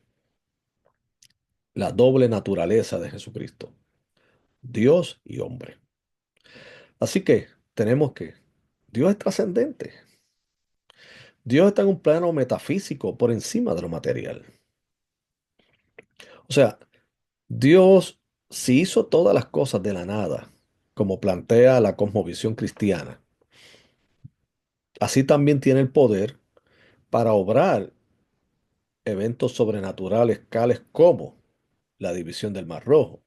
La doble naturaleza de Jesucristo, Dios y hombre. Así que tenemos que, Dios es trascendente. Dios está en un plano metafísico por encima de lo material. O sea, Dios, si hizo todas las cosas de la nada, como plantea la cosmovisión cristiana, así también tiene el poder para obrar eventos sobrenaturales, tales como la división del Mar Rojo,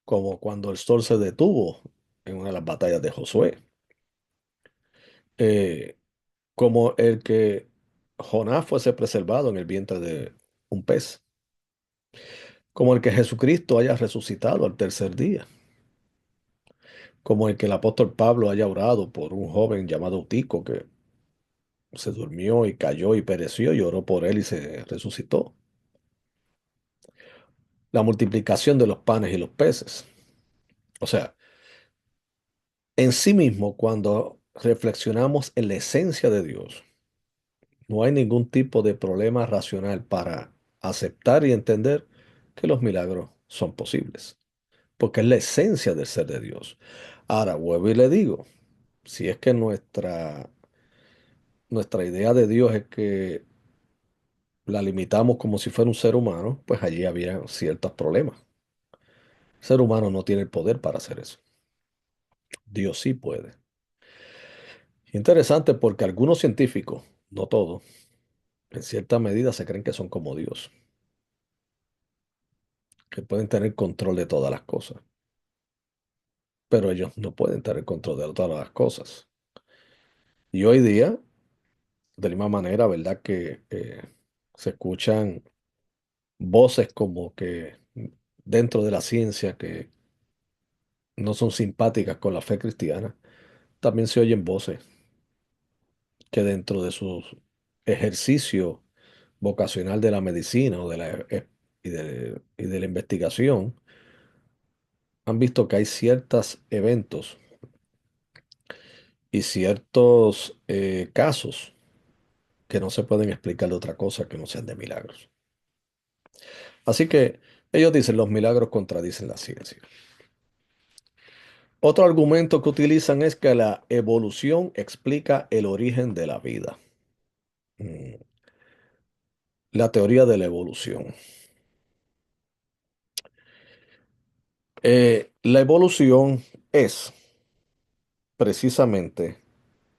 como cuando el sol se detuvo en una de las batallas de Josué, eh, como el que Jonás fuese preservado en el vientre de un pez, como el que Jesucristo haya resucitado al tercer día, como el que el apóstol Pablo haya orado por un joven llamado Tico que se durmió y cayó y pereció y oró por él y se resucitó. La multiplicación de los panes y los peces. O sea, en sí mismo, cuando reflexionamos en la esencia de Dios, no hay ningún tipo de problema racional para aceptar y entender que los milagros son posibles, porque es la esencia del ser de Dios. Ahora, vuelvo y le digo, si es que nuestra idea de Dios es que la limitamos como si fuera un ser humano, pues allí había ciertos problemas. El ser humano no tiene el poder para hacer eso. Dios sí puede. Interesante porque algunos científicos, no todos, en cierta medida se creen que son como Dios, que pueden tener control de todas las cosas. pero ellos no pueden estar en control de todas las cosas. Y hoy día, de la misma manera, ¿verdad? Que se escuchan voces como que dentro de la ciencia que no son simpáticas con la fe cristiana, también se oyen voces que dentro de su ejercicio vocacional de la medicina o de la investigación, han visto que hay ciertos eventos y ciertos casos que no se pueden explicar de otra cosa que no sean de milagros. Así que ellos dicen los milagros contradicen la ciencia. Otro argumento que utilizan es que la evolución explica el origen de la vida. Mm, La teoría de la evolución. La evolución es precisamente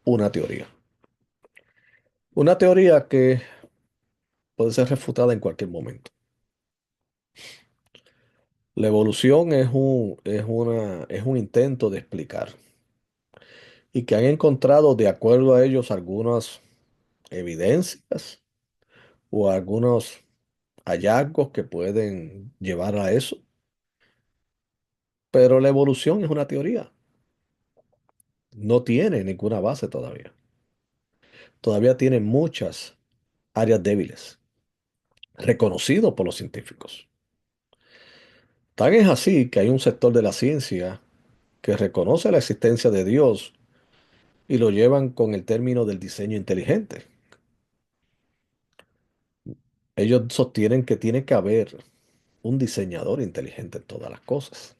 una teoría. Una teoría que puede ser refutada en cualquier momento. La evolución es un intento de explicar y que han encontrado de acuerdo a ellos algunas evidencias o algunos hallazgos que pueden llevar a eso. Pero la evolución es una teoría, no tiene ninguna base todavía. Todavía tiene muchas áreas débiles, reconocido por los científicos. Tan es así que hay un sector de la ciencia que reconoce la existencia de Dios y lo llevan con el término del diseño inteligente. Ellos sostienen que tiene que haber un diseñador inteligente en todas las cosas.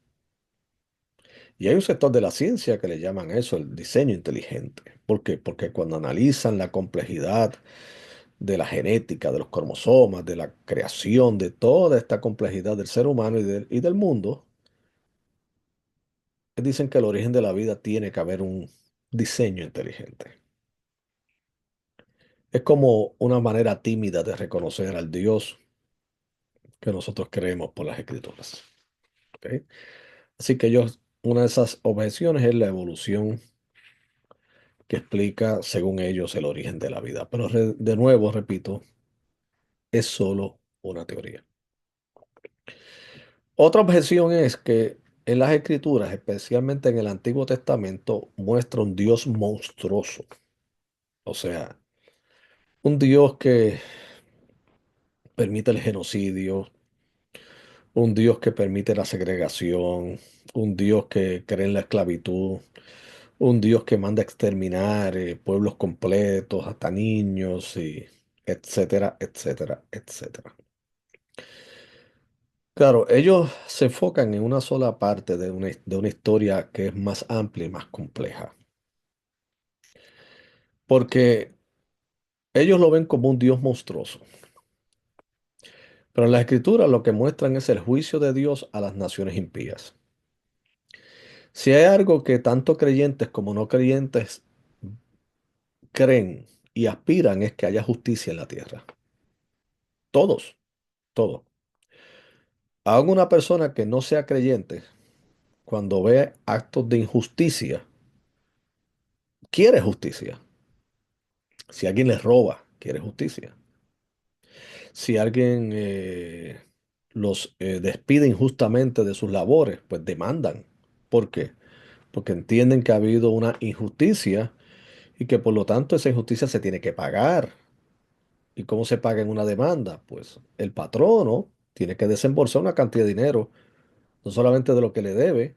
Y hay un sector de la ciencia que le llaman eso el diseño inteligente. ¿Por qué? Porque cuando analizan la complejidad de la genética, de los cromosomas, de la creación, de toda esta complejidad del ser humano y del mundo, dicen que el origen de la vida tiene que haber un diseño inteligente. Es como una manera tímida de reconocer al Dios que nosotros creemos por las escrituras. ¿Ok? Así que una de esas objeciones es la evolución que explica, según ellos, el origen de la vida. Pero de nuevo, repito, es solo una teoría. Otra objeción es que en las escrituras, especialmente en el Antiguo Testamento, muestra un Dios monstruoso. O sea, un Dios que permite el genocidio, un Dios que permite la segregación, un Dios que cree en la esclavitud, un Dios que manda a exterminar pueblos completos, hasta niños, y etcétera, etcétera, etcétera. Claro, ellos se enfocan en una sola parte de una historia que es más amplia y más compleja, porque ellos lo ven como un Dios monstruoso. Pero en la Escritura lo que muestran es el juicio de Dios a las naciones impías. Si hay algo que tanto creyentes como no creyentes creen y aspiran es que haya justicia en la tierra. Todos, todos. Aún una persona que no sea creyente, cuando ve actos de injusticia, quiere justicia. Si alguien les roba, quiere justicia. Si alguien los despide injustamente de sus labores, pues demandan. ¿Por qué? Porque entienden que ha habido una injusticia y que por lo tanto esa injusticia se tiene que pagar. ¿Y cómo se paga en una demanda? Pues el patrono tiene que desembolsar una cantidad de dinero, no solamente de lo que le debe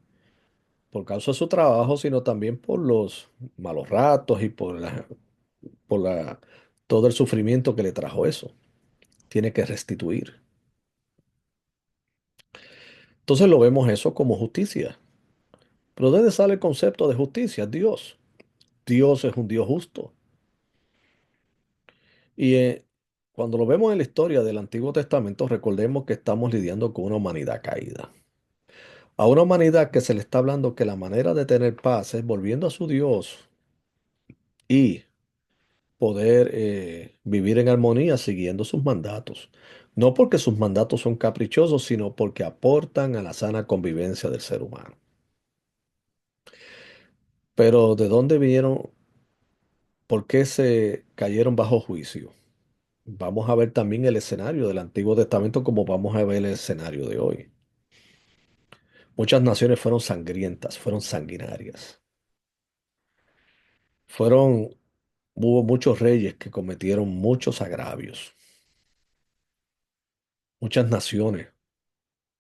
por causa de su trabajo, sino también por los malos ratos y por todo el sufrimiento que le trajo eso. Tiene que restituir. Entonces lo vemos eso como justicia. Pero ¿de dónde sale el concepto de justicia? Dios. Dios es un Dios justo. Y cuando lo vemos en la historia del Antiguo Testamento, recordemos que estamos lidiando con una humanidad caída. A una humanidad que se le está hablando que la manera de tener paz es volviendo a su Dios y poder vivir en armonía siguiendo sus mandatos. No porque sus mandatos son caprichosos, sino porque aportan a la sana convivencia del ser humano. Pero ¿de dónde vinieron? ¿Por qué se cayeron bajo juicio? Vamos a ver también el escenario del Antiguo Testamento como vamos a ver el escenario de hoy. Muchas naciones fueron sangrientas, fueron sanguinarias. Fueron, hubo muchos reyes que cometieron muchos agravios. Muchas naciones,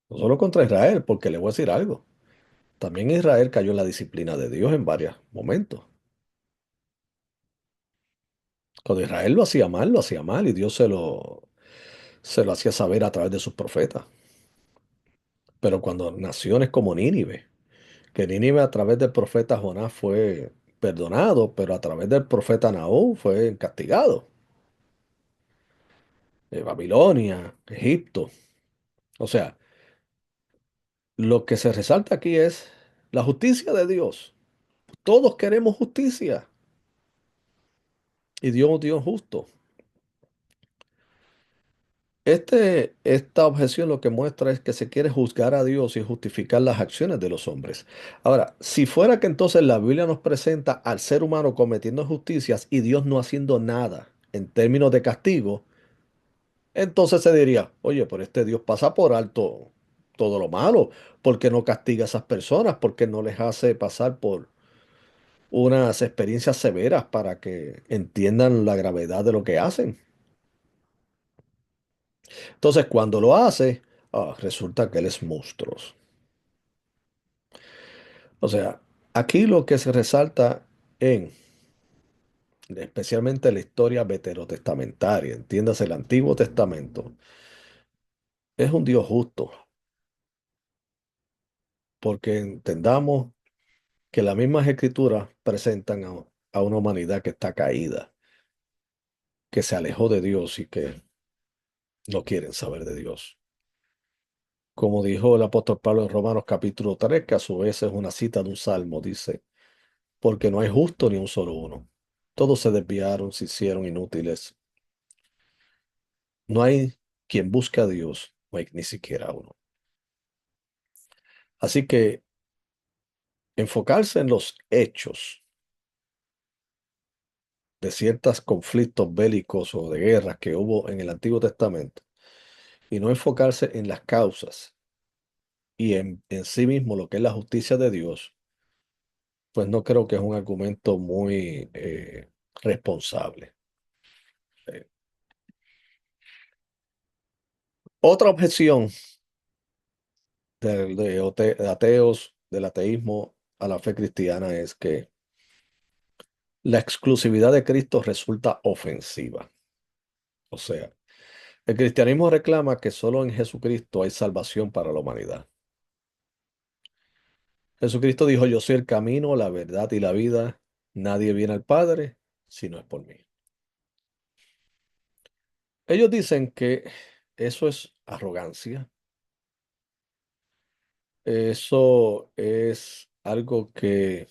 no solo contra Israel, porque le voy a decir algo. También Israel cayó en la disciplina de Dios en varios momentos. Cuando Israel lo hacía mal y Dios se lo hacía saber a través de sus profetas. Pero cuando naciones como Nínive, que Nínive a través del profeta Jonás fue perdonado, pero a través del profeta Nahum fue castigado. Babilonia, Egipto. O sea, lo que se resalta aquí es la justicia de Dios. Todos queremos justicia y Dios es un Dios justo. Esta objeción lo que muestra es que se quiere juzgar a Dios y justificar las acciones de los hombres. Ahora, si fuera que entonces la Biblia nos presenta al ser humano cometiendo justicias y Dios no haciendo nada en términos de castigo, entonces se diría, oye, pero este Dios pasa por alto todo lo malo. ¿Por qué no castiga a esas personas? ¿Por qué no les hace pasar por unas experiencias severas para que entiendan la gravedad de lo que hacen? Entonces, cuando lo hace, resulta que él es monstruoso. O sea, aquí lo que se resalta en, especialmente la historia veterotestamentaria, entiéndase el Antiguo Testamento, es un Dios justo, porque entendamos que las mismas escrituras presentan a una humanidad que está caída, que se alejó de Dios y que no quieren saber de Dios. Como dijo el apóstol Pablo en Romanos capítulo 3, que a su vez es una cita de un salmo, dice, porque no hay justo ni un solo uno. Todos se desviaron, se hicieron inútiles. No hay quien busque a Dios, no hay ni siquiera uno. Así que enfocarse en los hechos de ciertos conflictos bélicos o de guerras que hubo en el Antiguo Testamento y no enfocarse en las causas y en sí mismo lo que es la justicia de Dios, pues no creo que es un argumento muy responsable. Eh, Otra objeción de ateos, del ateísmo a la fe cristiana es que la exclusividad de Cristo resulta ofensiva. O sea, el cristianismo reclama que solo en Jesucristo hay salvación para la humanidad. Jesucristo dijo, yo soy el camino, la verdad y la vida. Nadie viene al Padre si no es por mí. Ellos dicen que eso es arrogancia. Eso es algo que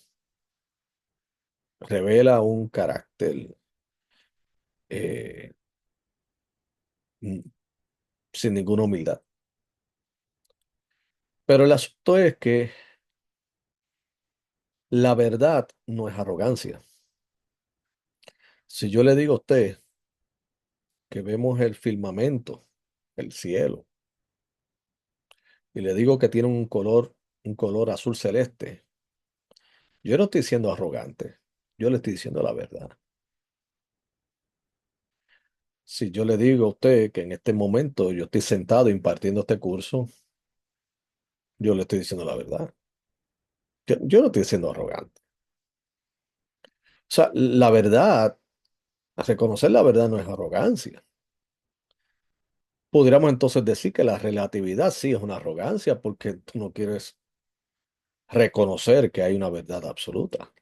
revela un carácter eh, mm, sin ninguna humildad. Pero el asunto es que la verdad no es arrogancia. Si yo le digo a usted que vemos el firmamento, el cielo, y le digo que tiene un color azul celeste, yo no estoy siendo arrogante, yo le estoy diciendo la verdad. Si yo le digo a usted que en este momento yo estoy sentado impartiendo este curso, yo le estoy diciendo la verdad. Yo no estoy siendo arrogante. O sea, la verdad, reconocer la verdad no es arrogancia. Pudiéramos entonces decir que la relatividad sí es una arrogancia porque tú no quieres reconocer que hay una verdad absoluta.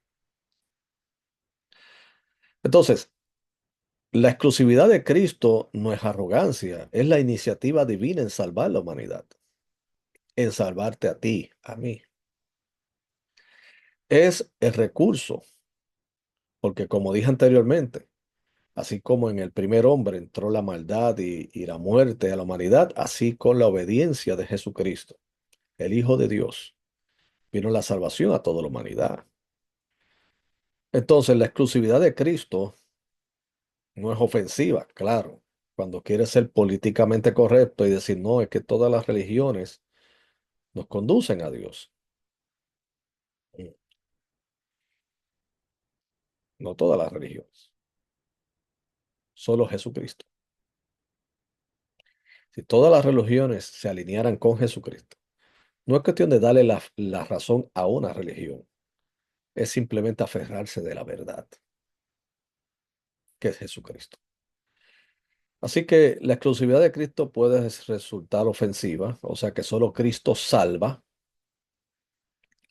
Entonces, la exclusividad de Cristo no es arrogancia, es la iniciativa divina en salvar la humanidad, en salvarte a ti, a mí. Es el recurso, porque como dije anteriormente, así como en el primer hombre entró la maldad y la muerte a la humanidad, así con la obediencia de Jesucristo, el Hijo de Dios, vino la salvación a toda la humanidad. Entonces, la exclusividad de Cristo no es ofensiva, claro. Cuando quiere ser políticamente correcto y decir, no, es que todas las religiones nos conducen a Dios. Mm, no todas las religiones, solo Jesucristo. Si todas las religiones se alinearan con Jesucristo, no es cuestión de darle la razón a una religión, es simplemente aferrarse de la verdad, que es Jesucristo. Así que la exclusividad de Cristo puede resultar ofensiva, o sea que solo Cristo salva,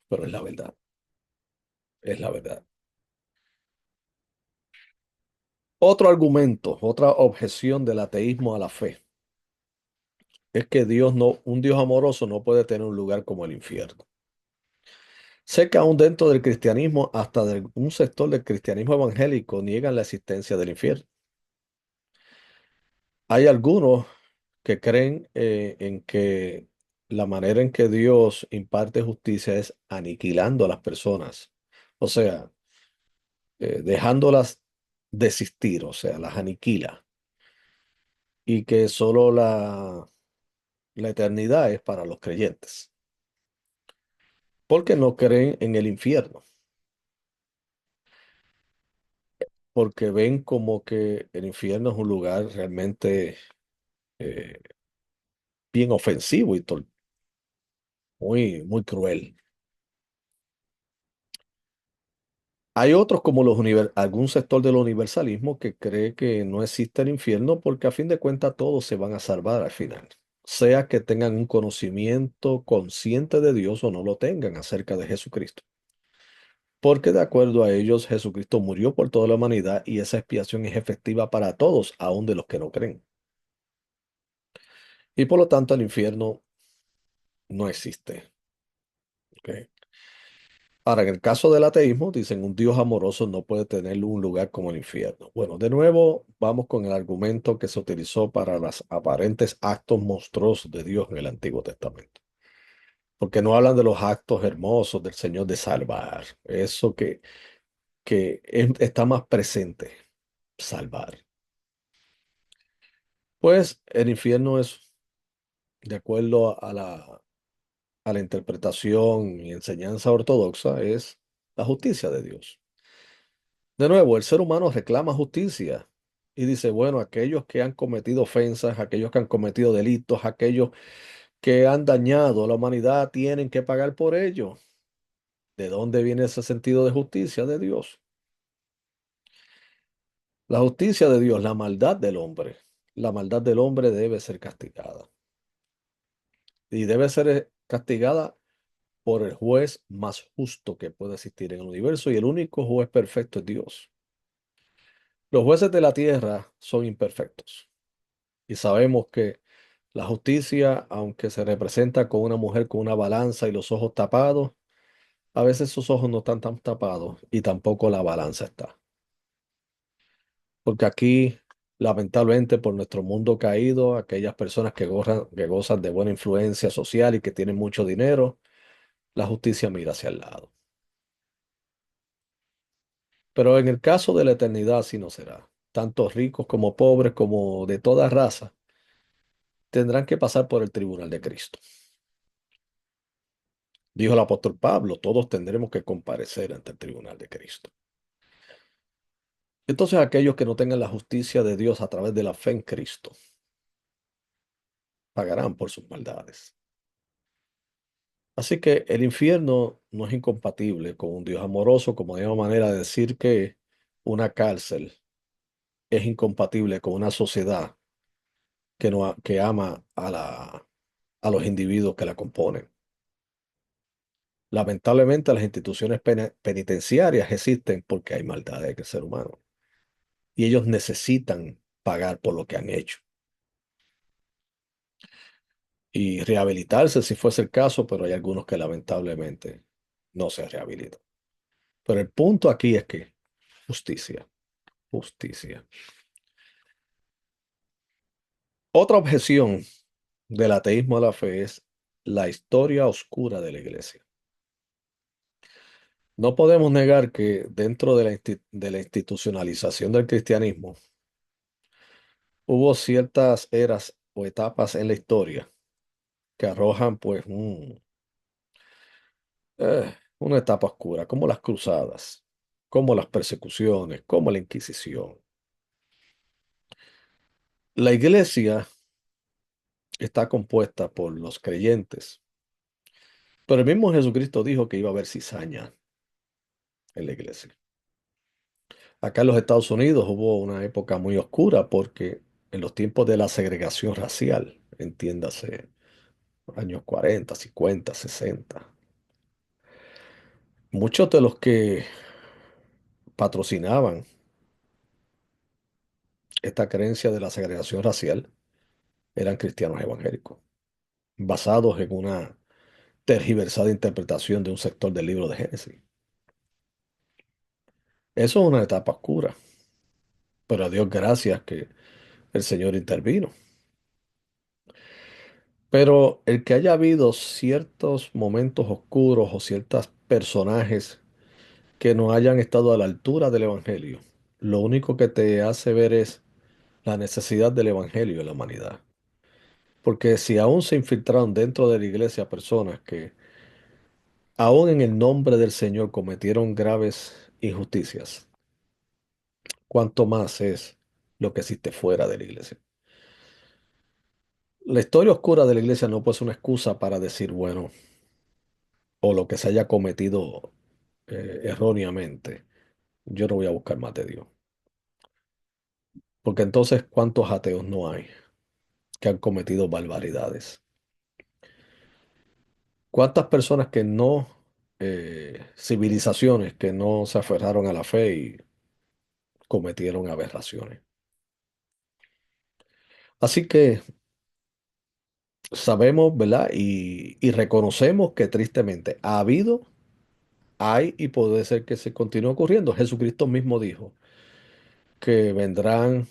pero es la verdad, es la verdad. Otro argumento, otra objeción del ateísmo a la fe es que Dios no, un Dios amoroso no puede tener un lugar como el infierno. Sé que aún dentro del cristianismo, hasta de un sector del cristianismo evangélico, niegan la existencia del infierno. Hay algunos que creen en que la manera en que Dios imparte justicia es aniquilando a las personas, o sea, dejándolas desistir, o sea, las aniquila, y que solo la eternidad es para los creyentes, porque no creen en el infierno, porque ven como que el infierno es un lugar realmente eh, bien ofensivo y muy, muy cruel. Hay otros como algún sector del universalismo que cree que no existe el infierno porque a fin de cuentas todos se van a salvar al final, sea que tengan un conocimiento consciente de Dios o no lo tengan acerca de Jesucristo. Porque de acuerdo a ellos, Jesucristo murió por toda la humanidad y esa expiación es efectiva para todos, aun de los que no creen. Y por lo tanto el infierno no existe. ¿Ok? Ahora, en el caso del ateísmo, dicen un Dios amoroso no puede tener un lugar como el infierno. Bueno, de nuevo, vamos con el argumento que se utilizó para los aparentes actos monstruosos de Dios en el Antiguo Testamento. Porque no hablan de los actos hermosos del Señor de salvar. Eso está más presente, salvar. Pues el infierno es, de acuerdo a la interpretación y enseñanza ortodoxa, es la justicia de Dios. De nuevo, el ser humano reclama justicia y dice, bueno, aquellos que han cometido ofensas, aquellos que han cometido delitos, aquellos que han dañado a la humanidad tienen que pagar por ello. ¿De dónde viene ese sentido de justicia de Dios? La justicia de Dios, la maldad del hombre. La maldad del hombre debe ser castigada y debe ser castigada por el juez más justo que puede existir en el universo y el único juez perfecto es Dios. Los jueces de la tierra son imperfectos y sabemos que la justicia, aunque se representa con una mujer con una balanza y los ojos tapados, a veces sus ojos no están tan tapados y tampoco la balanza está. Porque aquí, lamentablemente, por nuestro mundo caído, aquellas personas que gozan de buena influencia social y que tienen mucho dinero, la justicia mira hacia el lado. Pero en el caso de la eternidad, así no será. Tanto ricos como pobres, como de toda raza, tendrán que pasar por el tribunal de Cristo. Dijo el apóstol Pablo, todos tendremos que comparecer ante el tribunal de Cristo. Entonces aquellos que no tengan la justicia de Dios a través de la fe en Cristo pagarán por sus maldades. Así que el infierno no es incompatible con un Dios amoroso, como de una manera de decir que una cárcel es incompatible con una sociedad que ama a los individuos que la componen. Lamentablemente las instituciones penitenciarias existen porque hay maldad en el ser humano y ellos necesitan pagar por lo que han hecho y rehabilitarse si fuese el caso, pero hay algunos que lamentablemente no se rehabilitan. Pero el punto aquí es que justicia, justicia. Otra objeción del ateísmo a la fe es la historia oscura de la iglesia. No podemos negar que dentro de de la institucionalización del cristianismo hubo ciertas eras o etapas en la historia que arrojan pues una etapa oscura, como las cruzadas, como las persecuciones, como la Inquisición. La iglesia está compuesta por los creyentes, pero el mismo Jesucristo dijo que iba a haber cizaña en la iglesia. Acá en los Estados Unidos hubo una época muy oscura porque en los tiempos de la segregación racial, entiéndase, años 40, 50, 60, muchos de los que patrocinaban esta creencia de la segregación racial eran cristianos evangélicos, basados en una tergiversada interpretación de un sector del libro de Génesis. Eso es una etapa oscura, pero a Dios gracias que el Señor intervino. Pero el que haya habido ciertos momentos oscuros o ciertos personajes que no hayan estado a la altura del Evangelio, lo único que te hace ver es la necesidad del Evangelio en la humanidad. Porque si aún se infiltraron dentro de la iglesia personas que aún en el nombre del Señor cometieron graves injusticias, ¿cuánto más es lo que existe fuera de la iglesia? La historia oscura de la iglesia no puede ser una excusa para decir, bueno, o lo que se haya cometido erróneamente, yo no voy a buscar más de Dios. Porque entonces, ¿cuántos ateos no hay que han cometido barbaridades? ¿Cuántas personas que no, civilizaciones que no se aferraron a la fe y cometieron aberraciones? Así que sabemos, ¿verdad? Y reconocemos que tristemente ha habido, hay y puede ser que se continúe ocurriendo. Jesucristo mismo dijo que vendrán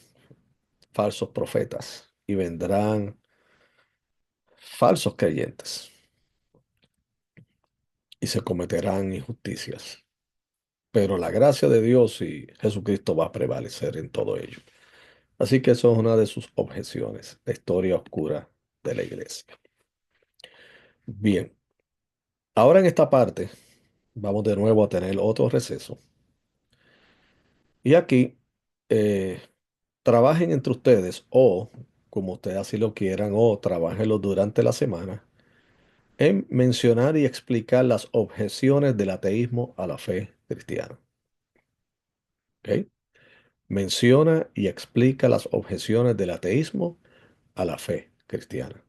falsos profetas y vendrán falsos creyentes y se cometerán injusticias. Pero la gracia de Dios y Jesucristo va a prevalecer en todo ello. Así que eso es una de sus objeciones, la historia oscura de la iglesia. Bien, ahora en esta parte vamos de nuevo a tener otro receso. Y aquí eh, trabajen entre ustedes o, como ustedes así lo quieran, o trabajenlo durante la semana en mencionar y explicar las objeciones del ateísmo a la fe cristiana. ¿Ok? Menciona y explica las objeciones del ateísmo a la fe cristiana.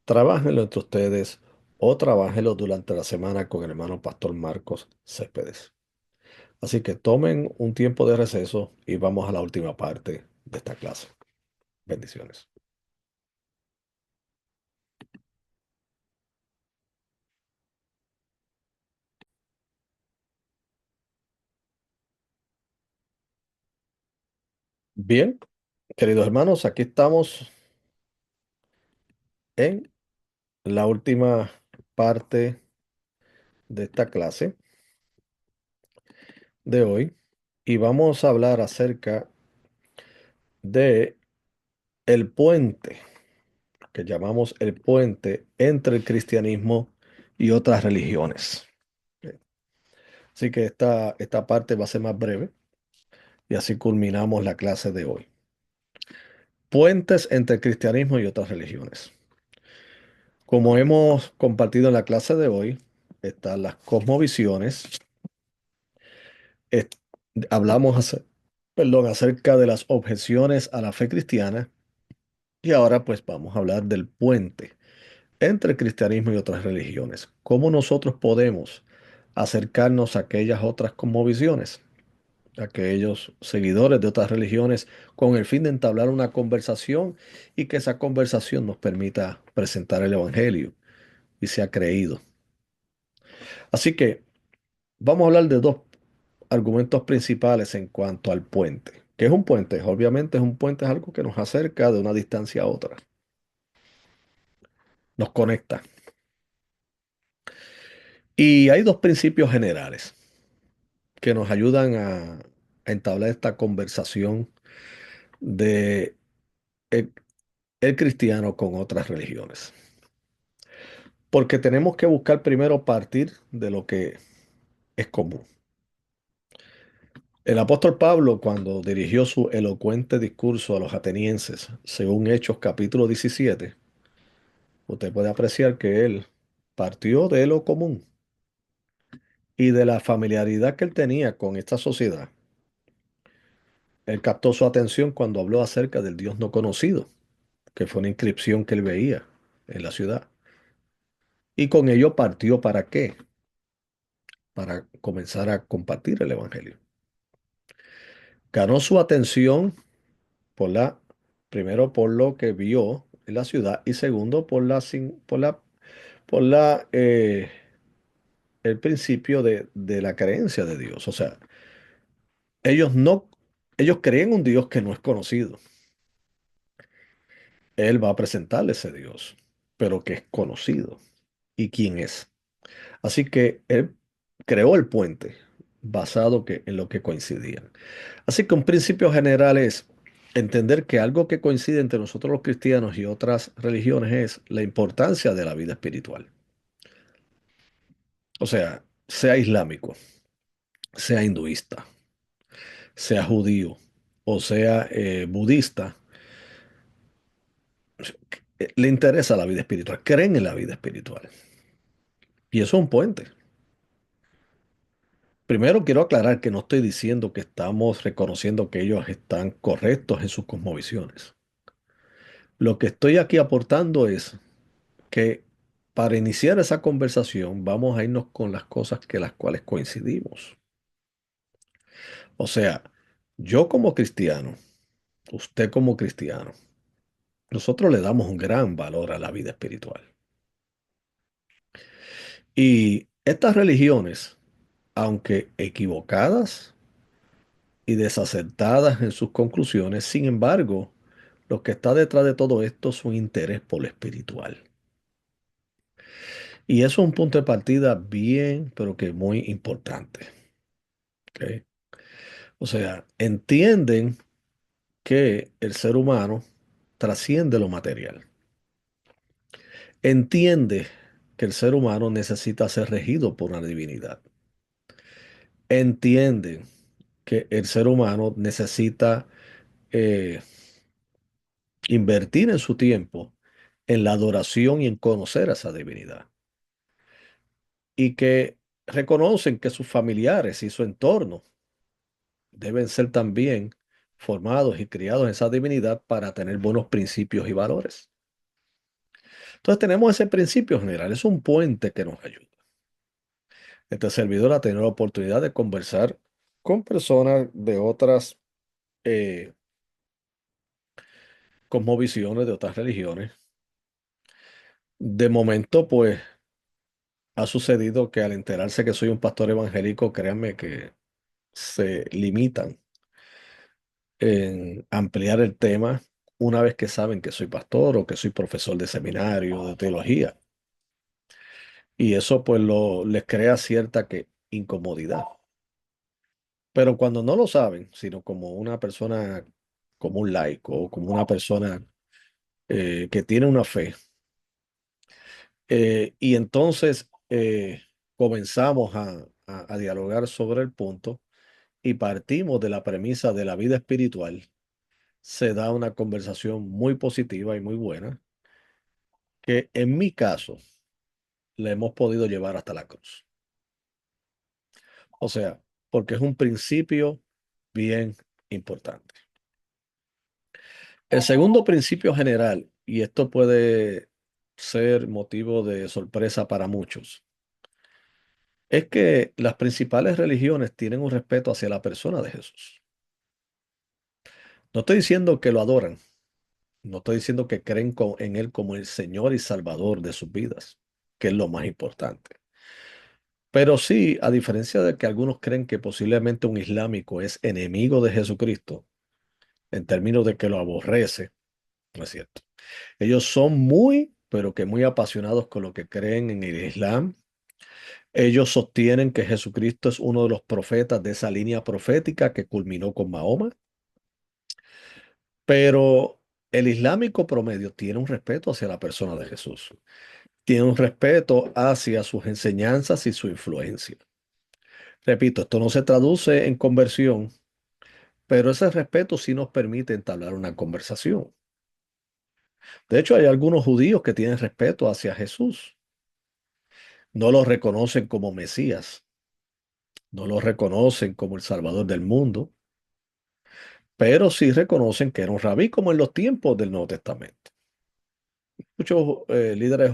Trabájenlo entre ustedes o trabájenlo durante la semana con el hermano Pastor Marcos Céspedes. Así que tomen un tiempo de receso y vamos a la última parte de esta clase. Bendiciones. Bien, queridos hermanos, aquí estamos en la última parte de esta clase de hoy y vamos a hablar acerca de el puente que llamamos el puente entre el cristianismo y otras religiones. Así que esta parte va a ser más breve y así culminamos la clase de hoy. Puentes entre el cristianismo y otras religiones. Como hemos compartido en la clase de hoy, están las cosmovisiones. est- hablamos acerca de las objeciones a la fe cristiana y ahora pues vamos a hablar del puente entre el cristianismo y otras religiones. ¿Cómo nosotros podemos acercarnos a aquellas otras cosmovisiones, a aquellos seguidores de otras religiones, con el fin de entablar una conversación y que esa conversación nos permita presentar el Evangelio y sea creído? Así que vamos a hablar de dos argumentos principales en cuanto al puente. ¿Qué es un puente? Obviamente es un puente, es algo que nos acerca de una distancia a otra, nos conecta. Y hay dos principios generales. que nos ayudan a entablar esta conversación de el, el cristiano con otras religiones. Porque tenemos que buscar primero partir de lo que es común. El apóstol Pablo, cuando dirigió su elocuente discurso a los atenienses, según Hechos capítulo 17, usted puede apreciar que él partió de lo común y de la familiaridad que él tenía con esta sociedad. Él captó su atención cuando habló acerca del Dios no conocido, que fue una inscripción que él veía en la ciudad. Y con ello partió ¿para qué? Para comenzar a compartir el Evangelio. Ganó su atención por primero por lo que vio en la ciudad y segundo por el principio de la creencia de Dios. O sea, ellos no, ellos creen un Dios que no es conocido. Él va a presentarle ese Dios, pero que es conocido. ¿Y quién es? Así que él creó el puente basado en lo que coincidían. Así que un principio general es entender que algo que coincide entre nosotros los cristianos y otras religiones es la importancia de la vida espiritual. O sea islámico, sea hinduista, sea judío o sea budista, le interesa la vida espiritual, creen en la vida espiritual. Y eso es un puente. Primero quiero aclarar que no estoy diciendo que estamos reconociendo que ellos están correctos en sus cosmovisiones. Lo que estoy aquí aportando es que para iniciar esa conversación vamos a irnos con las cosas que las cuales coincidimos. O sea, yo como cristiano, usted como cristiano, nosotros le damos un gran valor a la vida espiritual. Y estas religiones, aunque equivocadas y desacertadas en sus conclusiones, sin embargo, lo que está detrás de todo esto es un interés por lo espiritual. Y eso es un punto de partida bien, pero que muy importante. ¿Ok? O sea, entienden que el ser humano trasciende lo material. Entiende que el ser humano necesita ser regido por una divinidad. Entienden que el ser humano necesita eh, invertir en su tiempo en la adoración y en conocer a esa divinidad. Y que reconocen que sus familiares y su entorno deben ser también formados y criados en esa divinidad para tener buenos principios y valores. Entonces tenemos ese principio general, es un puente que nos ayuda. Este servidor ha tenido la oportunidad de conversar con personas de otras eh, cosmovisiones, de otras religiones. De momento, pues, ha sucedido que al enterarse que soy un pastor evangélico, créanme que se limitan en ampliar el tema una vez que saben que soy pastor o que soy profesor de seminario, de teología. Y eso pues les crea cierta incomodidad. Pero cuando no lo saben, sino como una persona, como un laico o como una persona que tiene una fe, y entonces comenzamos a dialogar sobre el punto y partimos de la premisa de la vida espiritual, se da una conversación muy positiva y muy buena, que en mi caso le hemos podido llevar hasta la cruz. O sea, porque es un principio bien importante. El segundo principio general, y esto puede ser motivo de sorpresa para muchos, es que las principales religiones tienen un respeto hacia la persona de Jesús. No estoy diciendo que lo adoran, no estoy diciendo que creen en Él como el Señor y Salvador de sus vidas, que es lo más importante. Pero sí, a diferencia de que algunos creen que posiblemente un islámico es enemigo de Jesucristo, en términos de que lo aborrece, no es cierto. Ellos son muy, pero que muy apasionados con lo que creen en el Islam Ellos sostienen que Jesucristo es uno de los profetas de esa línea profética que culminó con Mahoma, pero el islámico promedio tiene un respeto hacia la persona de Jesús, tiene un respeto hacia sus enseñanzas y su influencia. Repito, esto no se traduce en conversión, pero ese respeto sí nos permite entablar una conversación. De hecho, hay algunos judíos que tienen respeto hacia Jesús. No lo reconocen como Mesías, no lo reconocen como el Salvador del mundo, pero sí reconocen que era un rabí como en los tiempos del Nuevo Testamento. Muchos líderes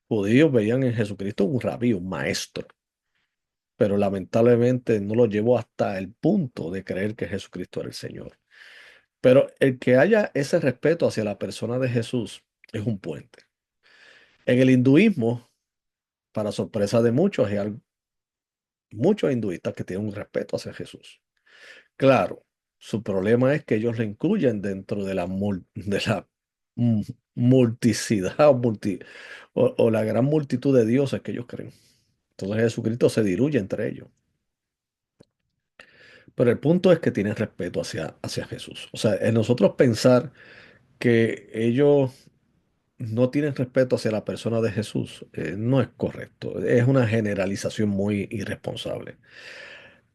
judíos veían en Jesucristo un rabí, un maestro, pero lamentablemente no lo llevó hasta el punto de creer que Jesucristo era el Señor. Pero el que haya ese respeto hacia la persona de Jesús es un puente. En el hinduismo, para sorpresa de muchos, muchos hinduistas que tienen un respeto hacia Jesús. Claro, su problema es que ellos le incluyen dentro de la mm, multicidad o la gran multitud de dioses que ellos creen. Entonces Jesucristo se diluye entre ellos. Pero el punto es que tienen respeto hacia Jesús. O sea, en nosotros pensar que ellos no tienen respeto hacia la persona de Jesús, no es correcto. Es una generalización muy irresponsable.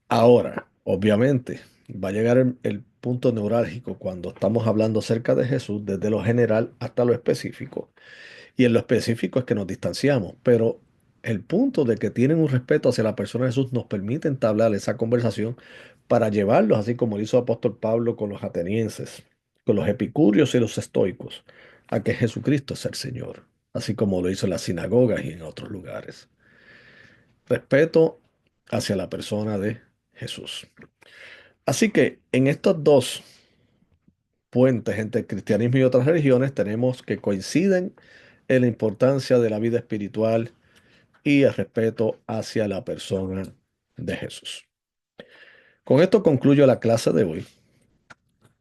Ahora, obviamente, va a llegar el punto neurálgico cuando estamos hablando acerca de Jesús, desde lo general hasta lo específico. Y en lo específico es que nos distanciamos, pero el punto de que tienen un respeto hacia la persona de Jesús nos permite entablar esa conversación para llevarlos, así como lo hizo el apóstol Pablo con los atenienses, con los epicúreos y los estoicos, a que Jesucristo es el Señor, así como lo hizo en las sinagogas y en otros lugares. Respeto hacia la persona de Jesús. Así que en estos dos puentes entre el cristianismo y otras religiones tenemos que coinciden en la importancia de la vida espiritual y el respeto hacia la persona de Jesús. Con esto concluyo la clase de hoy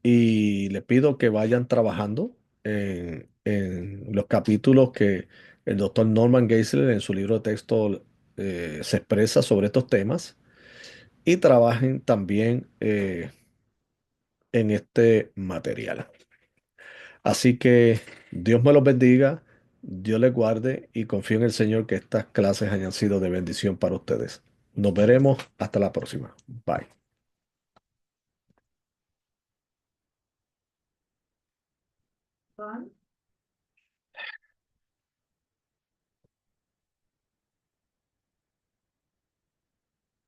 y le pido que vayan trabajando en los capítulos que el doctor Norman Geisler en su libro de texto se expresa sobre estos temas y trabajen también en este material. Así que Dios me los bendiga, Dios les guarde y confío en el Señor que estas clases hayan sido de bendición para ustedes. Nos veremos hasta la próxima. Bye.